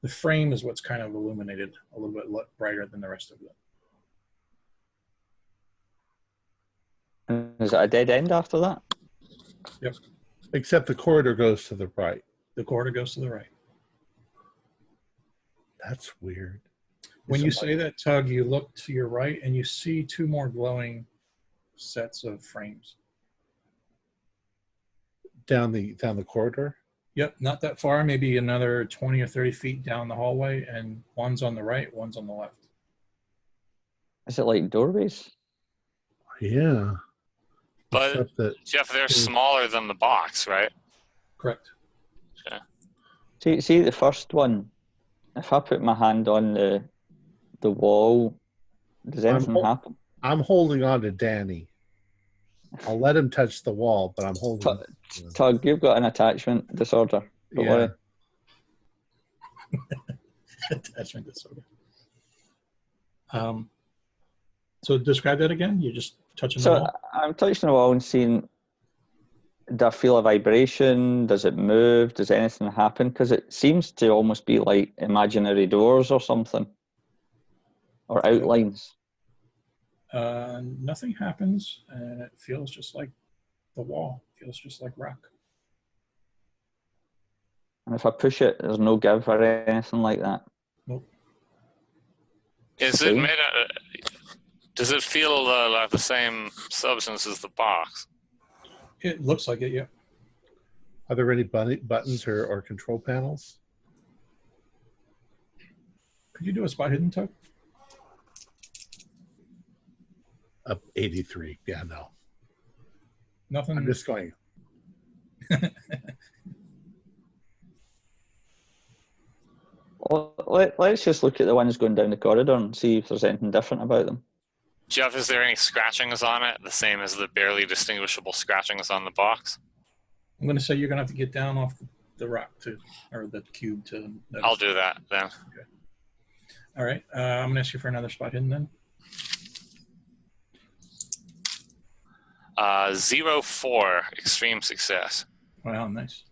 The frame is what's kind of illuminated a little bit brighter than the rest of it. Is it a dead end after that? Yep. Except the corridor goes to the right. The corridor goes to the right. That's weird. When you say that, Tug, you look to your right and you see 2 more glowing sets of frames. Down the corridor? Yep, not that far, maybe another 20 or 30 feet down the hallway, and one's on the right, one's on the left. Is it like doorways? Yeah. But Jeff, they're smaller than the box, right? Correct. Okay. See the first one. If I put my hand on the wall, does anything happen? I'm holding on to Danny. I'll let him touch the wall, but I'm holding on. Tug, you've got an attachment disorder. Don't worry. Attachment disorder. So describe that again. You're just touching the wall? I'm touching the wall and seeing, do I feel a vibration? Does it move? Does anything happen? Because it seems to almost be like imaginary doors or something. Or outlines. Nothing happens, and it feels just like the wall. It feels just like rock. And if I push it, there's no give or anything like that. Nope. Is it made does it feel like the same substance as the box? It looks like it, yeah. Are there any buttons or control panels? Could you do a spot hidden, Tug? Up 83. Yeah, no. Nothing. I'm just going. Well, let's just look at the ones going down the corridor and see if there's anything different about them. Jeff, is there any scratchings on it, the same as the barely distinguishable scratchings on the box? I'm going to say you're going to have to get down off the rock or the cube to notice. I'll do that then. Okay. All right. I'm going to ask you for another spot hidden then. 04, extreme success. Wow, nice.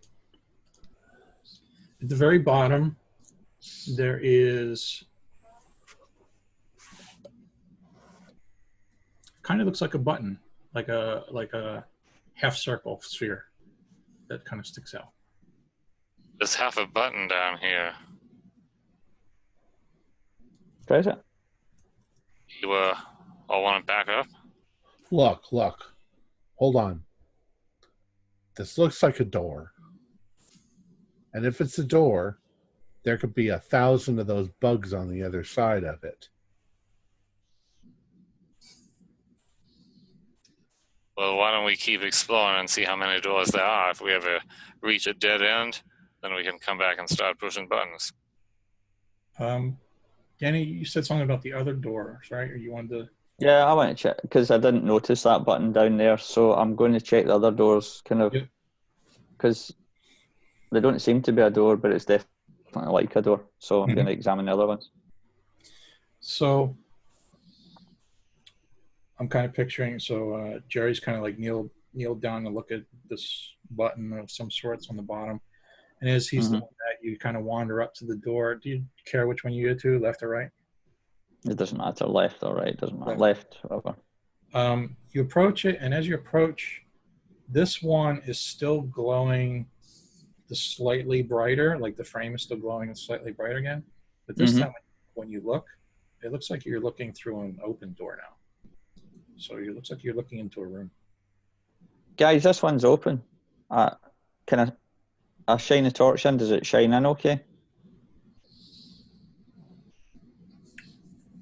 At the very bottom, there is kind of looks like a button, like a half circle sphere that kind of sticks out. There's half a button down here. Try it. You all want to back up? Look. Hold on. This looks like a door. And if it's a door, there could be 1,000 of those bugs on the other side of it. Well, why don't we keep exploring and see how many doors there are? If we ever reach a dead end, then we can come back and start pushing buttons. Danny, you said something about the other doors, right? Or you wanted to... Yeah, I want to check because I didn't notice that button down there, so I'm going to check the other doors, kind of, because they don't seem to be a door, but it's definitely like a door. So I'm going to examine the other ones. So I'm kind of picturing. So Jerry's kind of like kneeled down to look at this button of some sorts on the bottom, and as he's doing that, you kind of wander up to the door. Do you care which one you go to, left or right? It doesn't matter, left or right, doesn't matter, left, whatever. You approach it, and as you approach, this one is still glowing the slightly brighter, like the frame is still glowing and slightly brighter again. But this time, when you look, it looks like you're looking through an open door now. So it looks like you're looking into a room. Guys, this one's open. Can I shine a torch in? Does it shine in okay?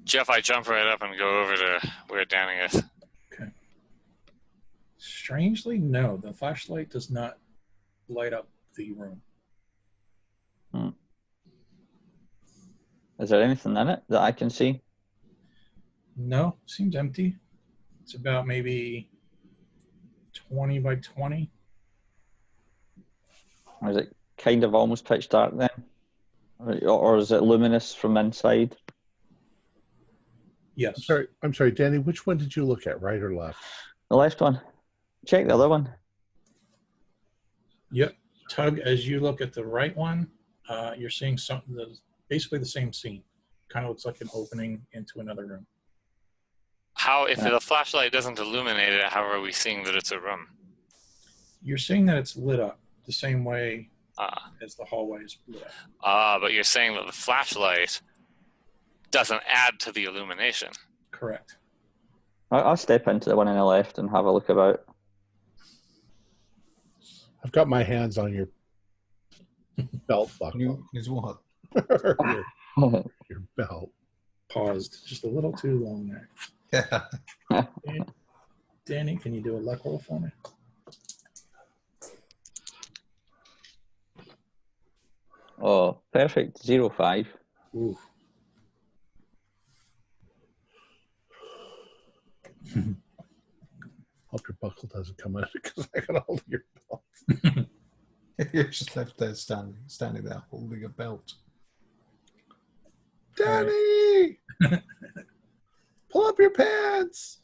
Jeff, I jump right up and go over to where Danny is. Okay. Strangely, no. The flashlight does not light up the room. Is there anything in it that I can see? No, seems empty. It's about maybe 20 by 20. Or is it kind of almost pitch dark then? Or is it luminous from inside? Yes. I'm sorry, Danny, which one did you look at, right or left? The left one. Check the other one. Yep. Tug, as you look at the right one, you're seeing something that's basically the same scene. Kind of looks like an opening into another room. How, if the flashlight doesn't illuminate it, how are we seeing that it's a room? You're seeing that it's lit up the same way as the hallway is lit up. But you're saying that the flashlight doesn't add to the illumination. Correct. I'll step into the one on the left and have a look about. I've got my hands on your belt buckle. Is what? Your belt. Paused just a little too long there. Yeah. Danny, can you do a luck roll for me? Oh, perfect. 0-5. Ooh. Hope your buckle doesn't come out because I got hold of your belt. You're just left there standing there holding a belt. Danny! Pull up your pants!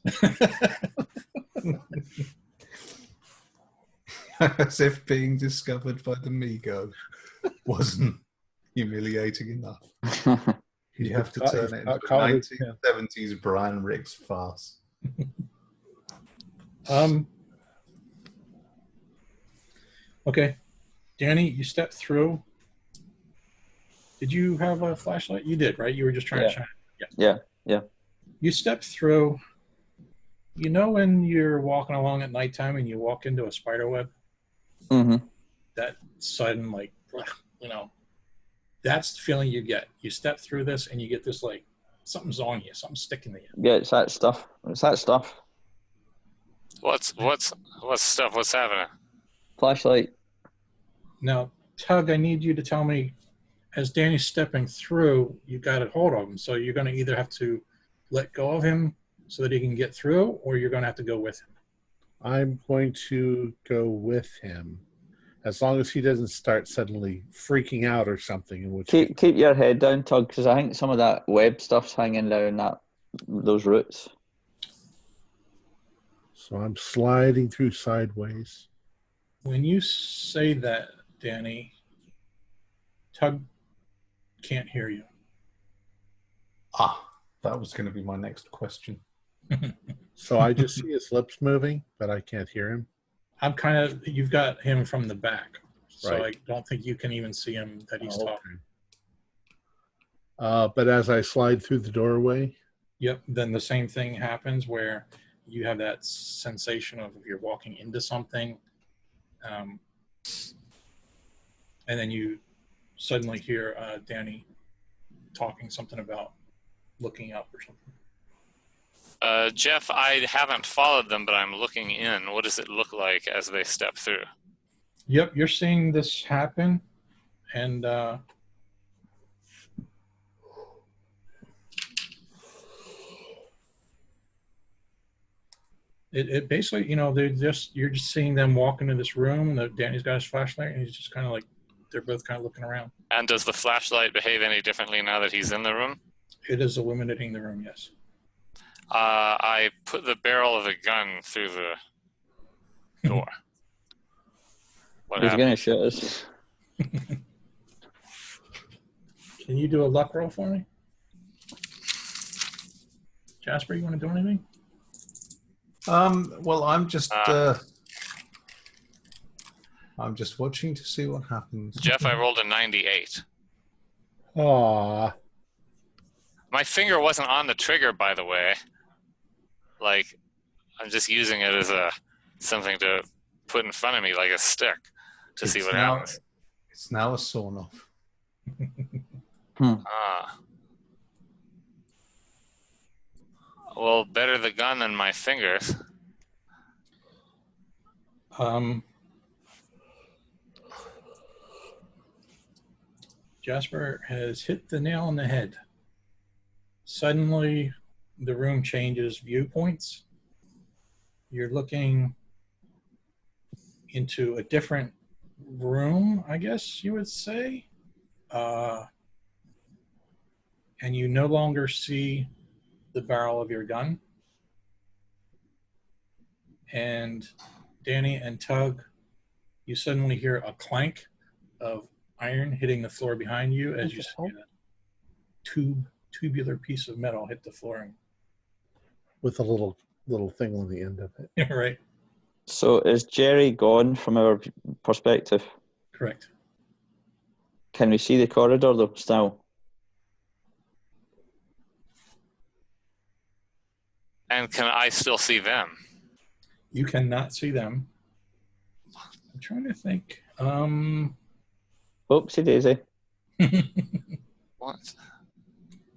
As if being discovered by the Migo wasn't humiliating enough. You have to turn it into a 1970s Brian Ricks farce. Okay. Danny, you stepped through. Did you have a flashlight? You did, right? You were just trying to shine. Yeah. You stepped through. You know when you're walking along at nighttime and you walk into a spider web? Mm-hmm. That sudden, that's the feeling you get. You step through this and you get this, something's on you, something's sticking to you. Yeah, it's that stuff. It's that stuff. What's stuff? What's happening? Flashlight. Now, Tug, I need you to tell me, as Danny's stepping through, you got a hold of him. So you're going to either have to let go of him so that he can get through, or you're going to have to go with him. I'm going to go with him, as long as he doesn't start suddenly freaking out or something. In which Keep your head down, Tug, because I think some of that web stuff's hanging down those roots. So I'm sliding through sideways. When you say that, Danny, Tug can't hear you. That was going to be my next question. So I just see his lips moving, but I can't hear him. You've got him from the back, so Right. I don't think you can even see him that he's talking. But as I slide through the doorway. Yep, then the same thing happens where you have that sensation of you're walking into something, and then you suddenly hear Danny talking something about looking up or something. Jeff, I haven't followed them, but I'm looking in. What does it look like as they step through? Yep, you're seeing this happen, and it basically, you're just seeing them walk into this room. Danny's got his flashlight, and he's just kind of they're both kind of looking around. And does the flashlight behave any differently now that he's in the room? It is illuminating the room, yes. I put the barrel of the gun through the door. He's going to shoot us. Can you do a luck roll for me? Jasper, you want to do anything? Well, I'm just I'm just watching to see what happens. Jeff, I rolled a 98. Aw. My finger wasn't on the trigger, by the way. Like, I'm just using it as something to put in front of me, like a stick, to see what happens. It's now a sawn off. Well, better the gun than my fingers. Jasper has hit the nail on the head. Suddenly, the room changes viewpoints. You're looking into a different room, I guess you would say. And you no longer see the barrel of your gun. And Danny and Tug, you suddenly hear a clank of iron hitting the floor behind you as you see a tubular piece of metal hit the floor. With a little thing on the end of it. Right. So is Jerry gone from our perspective? Correct. Can we see the corridor though still? And can I still see them? You cannot see them. I'm trying to think. Oopsie daisy. What?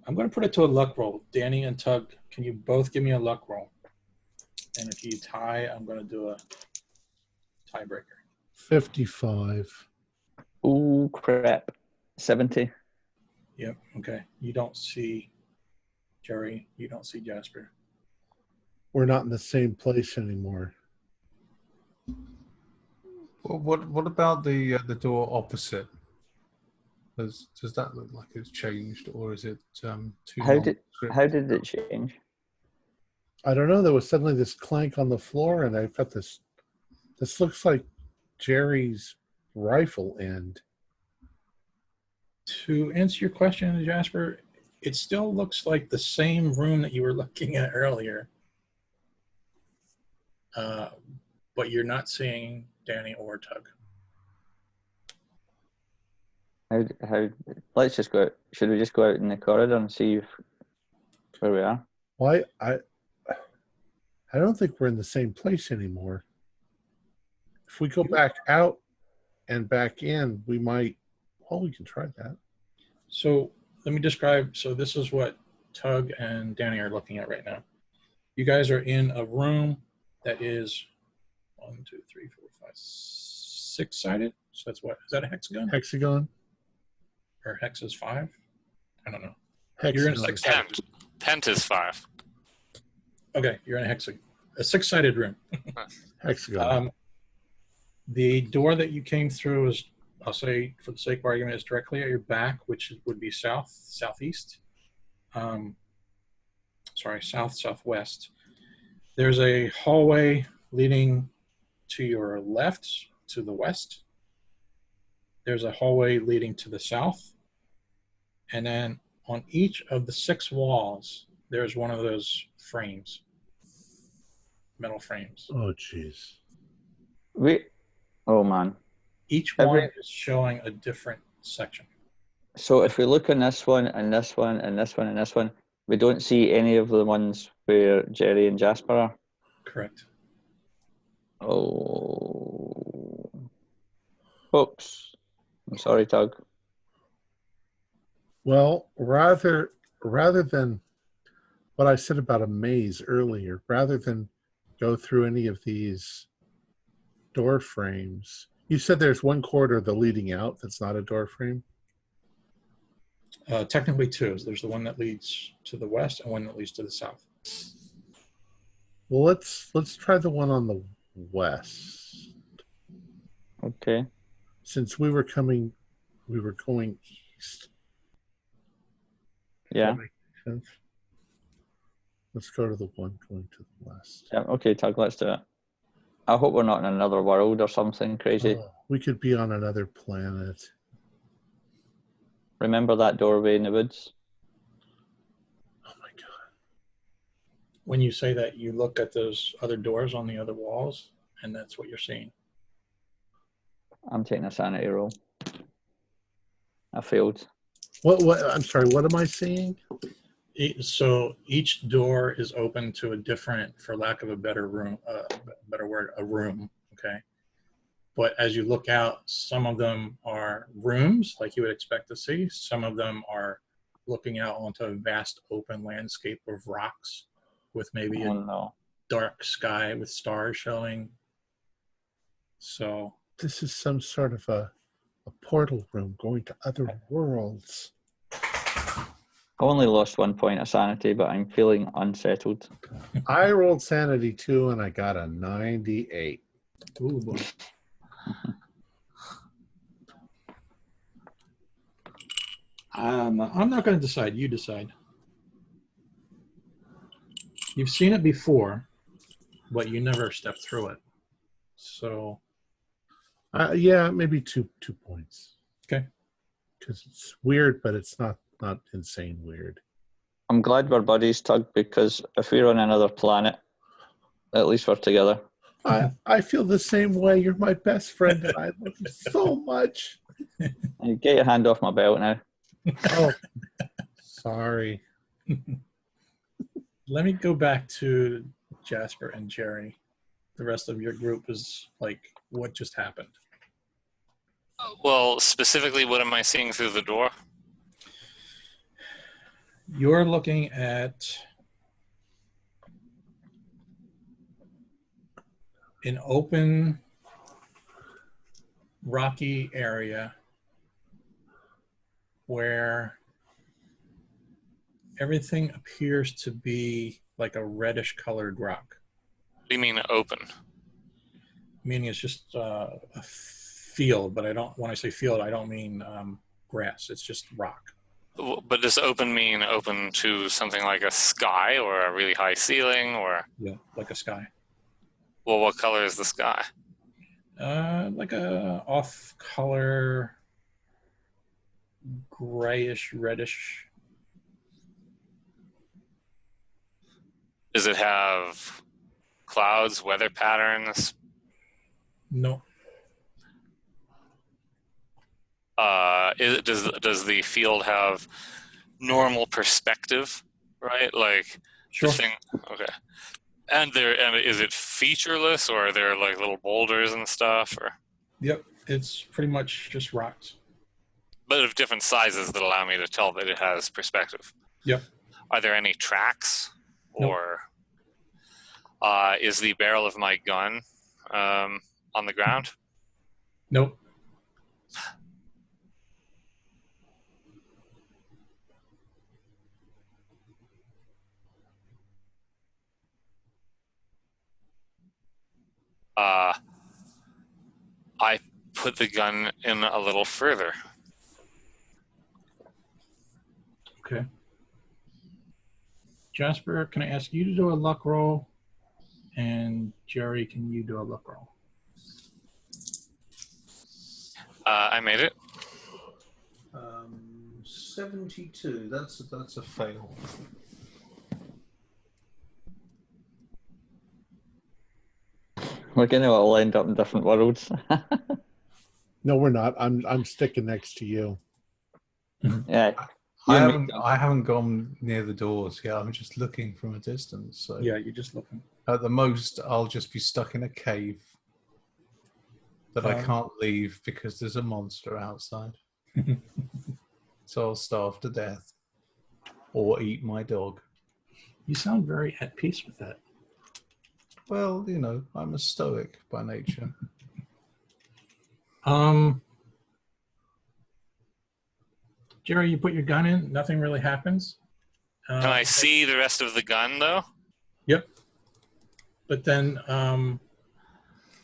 I'm going to put it to a luck roll. Danny and Tug, can you both give me a luck roll? And if you tie, I'm going to do a tiebreaker. 55. Ooh, crap. 70. Yep. Okay. You don't see Jerry. You don't see Jasper. We're not in the same place anymore. Well, what about the door opposite? Does that look like it's changed, or is it too? How did it change? I don't know. There was suddenly this clank on the floor, and I've got this. This looks like Jerry's rifle end. To answer your question, Jasper, it still looks like the same room that you were looking at earlier. But you're not seeing Danny or Tug. How? Let's just go out. Should we just go out in the corridor and see where we are? Why? I don't think we're in the same place anymore. If we go back out and back in, we might. Well, we can try that. So let me describe. So this is what Tug and Danny are looking at right now. You guys are in a room that is 1, 2, 3, 4, 5, 6-sided. So that's what? Is that a hexagon? Hexagon? Or hex is 5? I don't know. Hexagon. You're in a 6-sided. Pent is 5. Okay, you're in a 6-sided room. Hexagon. The door that you came through is, I'll say for the sake of argument, is directly at your back, which would be southeast. Southwest. There's a hallway leading to your left, to the west. There's a hallway leading to the south. And then on each of the 6 walls, there's one of those frames, metal frames. Oh, jeez. Oh, man. Each one is showing a different section. So if we look on this one, and this one, and this one, and this one, we don't see any of the ones where Jerry and Jasper are? Correct. Oh. Oops. I'm sorry, Tug. Well, rather than what I said about a maze earlier, rather than go through any of these door frames, you said there's one corridor, the leading out, that's not a door frame? Technically 2. There's the one that leads to the west and one that leads to the south. Well, let's try the one on the west. Okay. Since we were going east. Yeah. Let's go to the one going to the west. Yeah. Okay, Tug, let's do it. I hope we're not in another world or something crazy. We could be on another planet. Remember that doorway in the woods? Oh my God. When you say that, you look at those other doors on the other walls, and that's what you're seeing. I'm taking a sanity roll. I failed. What? I'm sorry. What am I seeing? So each door is open to a different, for lack of a better better word, a room. Okay. But as you look out, some of them are rooms like you would expect to see. Some of them are looking out onto a vast open landscape of rocks with maybe a dark sky with stars showing. So this is some sort of a portal room going to other worlds. I only lost 1 point of sanity, but I'm feeling unsettled. I rolled sanity 2 and I got a 98. Ooh, boy. I'm not going to decide. You decide. You've seen it before, but you never stepped through it. So, yeah, maybe two points. Okay. Because it's weird, but it's not insane weird. I'm glad we're buddies, Tug, because if we're on another planet, at least we're together. I feel the same way. You're my best friend, and I love you so much. You get your hand off my belt now. Oh, sorry. Let me go back to Jasper and Jerry. The rest of your group is like, what just happened? Well, specifically, what am I seeing through the door? You're looking at an open, rocky area where everything appears to be like a reddish colored rock. What do you mean open? Meaning it's just a field, but when I say field, I don't mean grass. It's just rock. But does open mean open to something like a sky or a really high ceiling, or? Yeah, like a sky. Well, what color is the sky? Like a off-color, grayish, reddish. Does it have clouds, weather patterns? No. Does the field have normal perspective, right? Like Sure. the thing. Okay. And is it featureless, or are there like little boulders and stuff, or? Yep, it's pretty much just rocks. But of different sizes that allow me to tell that it has perspective. Yep. Are there any tracks, or is the barrel of my gun on the ground? Nope. I put the gun in a little further. Okay. Jasper, can I ask you to do a luck roll? And Jerry, can you do a luck roll? I made it. 72. That's a fail. We're going to all end up in different worlds. No, we're not. I'm sticking next to you. Yeah. I haven't gone near the doors yet. I'm just looking from a distance. So Yeah, you're just looking. at the most, I'll just be stuck in a cave that I can't leave because there's a monster outside. So I'll starve to death or eat my dog. You sound very at peace with that. Well, you know, I'm a stoic by nature. Jerry, you put your gun in, nothing really happens. Can I see the rest of the gun, though? Yep. But then,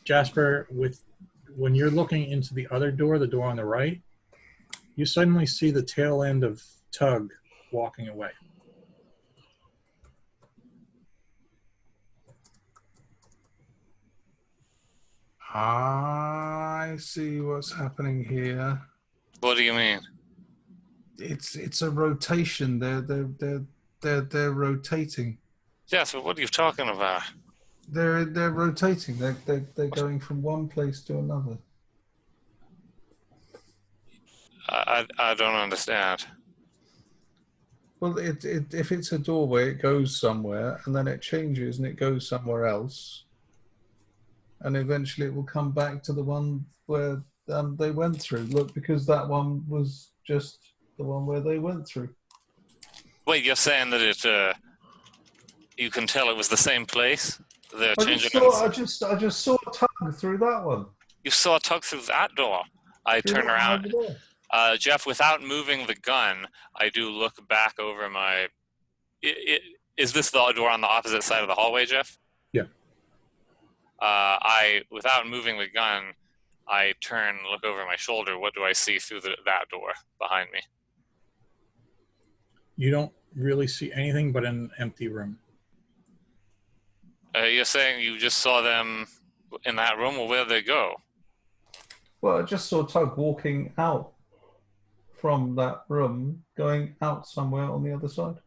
Jasper, when you're looking into the other door, the door on the right, you suddenly see the tail end of Tug walking away. I see what's happening here. What do you mean? It's a rotation. They're rotating. Yes, but what are you talking about? They're rotating. They're going from one place to another. I don't understand. Well, if it's a doorway, it goes somewhere, and then it changes and it goes somewhere else, and eventually it will come back to the one where they went through. Look, because that one was just the one where they went through. Wait, you're saying that it? You can tell it was the same place? They're changing. I just saw a tug through that one. You saw a tug through that door. I turn around. Jeff, without moving the gun, I do look back over my... Is this the door on the opposite side of the hallway, Jeff? Yeah. Without moving the gun, I turn, look over my shoulder. What do I see through that door behind me? You don't really see anything but an empty room. You're saying you just saw them in that room? Well, where'd they go? Well, I just saw Tug walking out from that room, going out somewhere on the other side.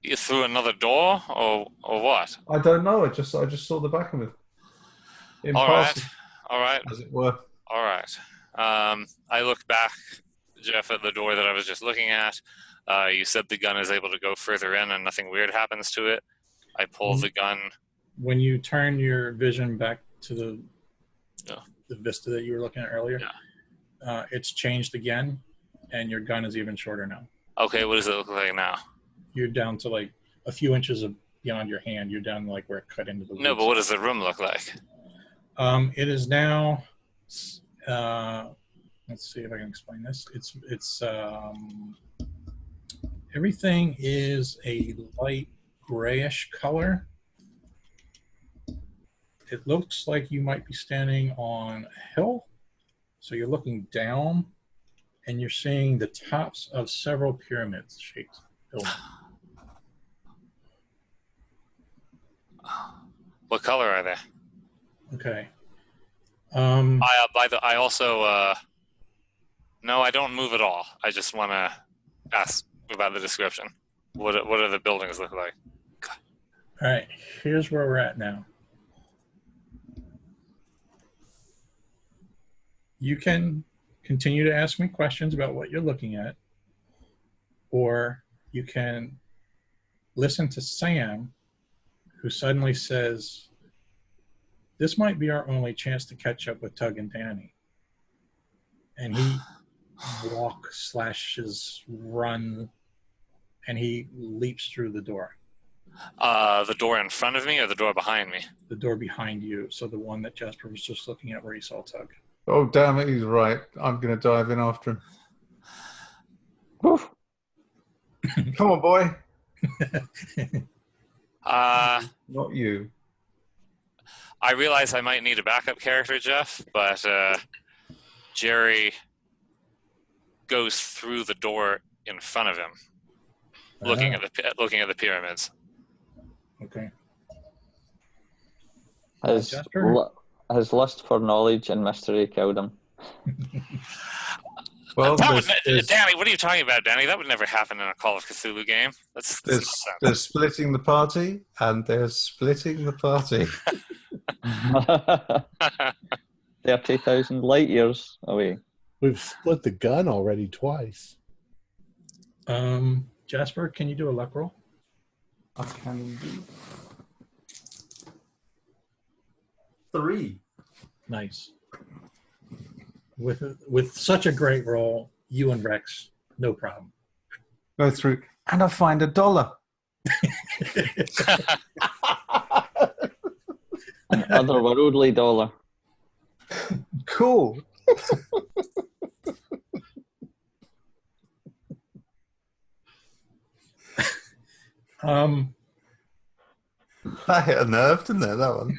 You through another door, or what? I don't know. I just saw the back of it. All right, as it were. All right. I look back, Jeff, at the door that I was just looking at. You said the gun is able to go further in and nothing weird happens to it. I pull the gun. When you turn your vision back to the vista that you were looking at earlier, it's changed again, and your gun is even shorter now. Okay, what does it look like now? You're down to like a few inches beyond your hand. You're down like where it cut into the woods. No, but what does the room look like? It is now. Let's see if I can explain this. It's everything is a light grayish color. It looks like you might be standing on a hill. So you're looking down and you're seeing the tops of several pyramid shaped buildings. What color are they? Okay. I also no, I don't move at all. I just want to ask about the description. What do the buildings look like? All right, here's where we're at now. You can continue to ask me questions about what you're looking at, or you can listen to Sam, who suddenly says, this might be our only chance to catch up with Tug and Danny. And he run, and he leaps through the door. The door in front of me or the door behind me? The door behind you, so the one that Jasper was just looking at where he saw Tug. Oh, damn it, he's right. I'm going to dive in after him. Woof. Come on, boy. Not you. I realize I might need a backup character, Jeff, but Jerry goes through the door in front of him, looking at the pyramids. Okay. His lust for knowledge and mystery killed him. Well, Danny, what are you talking about, Danny? That would never happen in a Call of Cthulhu game. They're splitting the party, and they're splitting the party. 30,000 light years away. We've split the gun already twice. Jasper, can you do a luck roll? I can indeed. 3. Nice. With such a great roll, you and Rex, no problem. Go through, and I find $1. An otherworldly dollar. Cool. I hit a nerve, didn't I, that one?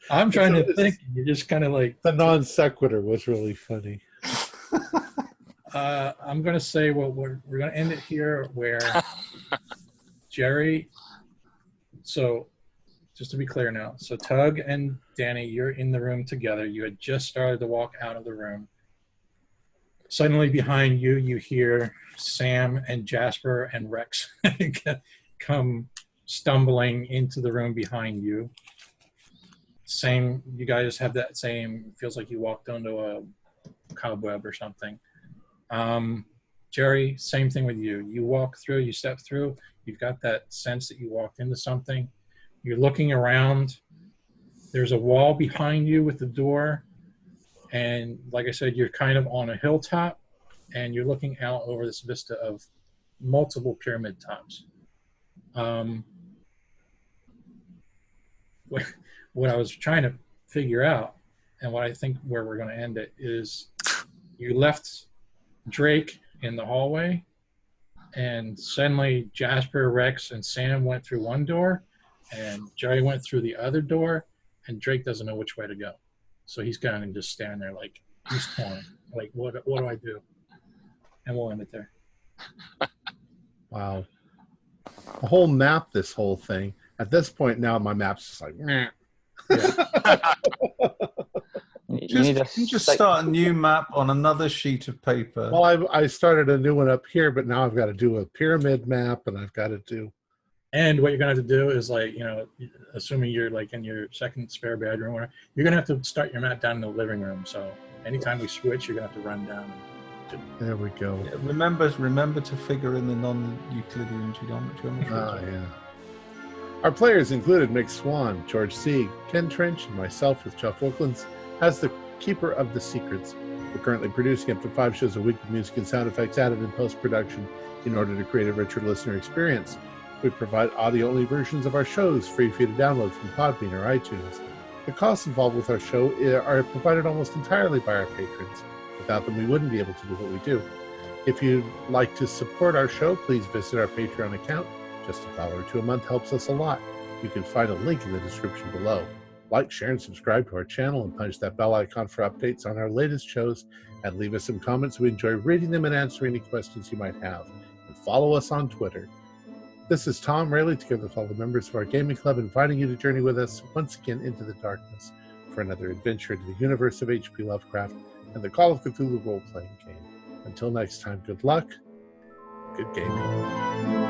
I'm trying to think. You're just kind of like... The non sequitur was really funny. I'm going to say, well, we're going to end it here where Jerry... So, just to be clear now. So, Tug and Danny, you're in the room together. You had just started to walk out of the room. Suddenly behind you, you hear Sam and Jasper and Rex come stumbling into the room behind you. You guys have that same, feels like you walked onto a cobweb or something. Jerry, same thing with you. You walk through, you step through, you've got that sense that you walked into something. You're looking around. There's a wall behind you with the door. And like I said, you're kind of on a hilltop, and you're looking out over this vista of multiple pyramid tops. What I was trying to figure out, and what I think where we're going to end it, is you left Drake in the hallway, and suddenly Jasper, Rex, and Sam went through one door, and Jerry went through the other door, and Drake doesn't know which way to go. So he's kind of just standing there like he's torn. Like, what do I do? And we'll end it there. Wow. A whole map, this whole thing. At this point now, my map's just like, meh. Yeah. You can just start a new map on another sheet of paper. Well, I started a new one up here, but now I've got to do a pyramid map, and I've got to do. And what you're going to have to do is, like, assuming you're like in your second spare bedroom, or you're going to have to start your map down in the living room. So anytime we switch, you're going to have to run down. There we go. Yeah, remember to figure in the non-Euclidean geometry. Yeah. Our players included Mick Swan, George Sieg, Ken Trench, and myself with Ch4 as the Keeper of the Secrets. We're currently producing up to 5 shows a week with music and sound effects added in post-production in order to create a richer listener experience. We provide audio-only versions of our shows free for you to download from Podbean or iTunes. The costs involved with our show are provided almost entirely by our patrons. Without them, we wouldn't be able to do what we do. If you'd like to support our show, please visit our Patreon account. Just $1 or $2 a month helps us a lot. You can find a link in the description below. Like, share, and subscribe to our channel, and punch that bell icon for updates on our latest shows, and leave us some comments. We enjoy reading them and answering any questions you might have. And follow us on Twitter. This is Tom Rayleigh, together with all the members of our gaming club, inviting you to journey with us once again into the darkness for another adventure into the universe of H.P. Lovecraft and the Call of Cthulhu role-playing game. Until next time, good luck, good gaming.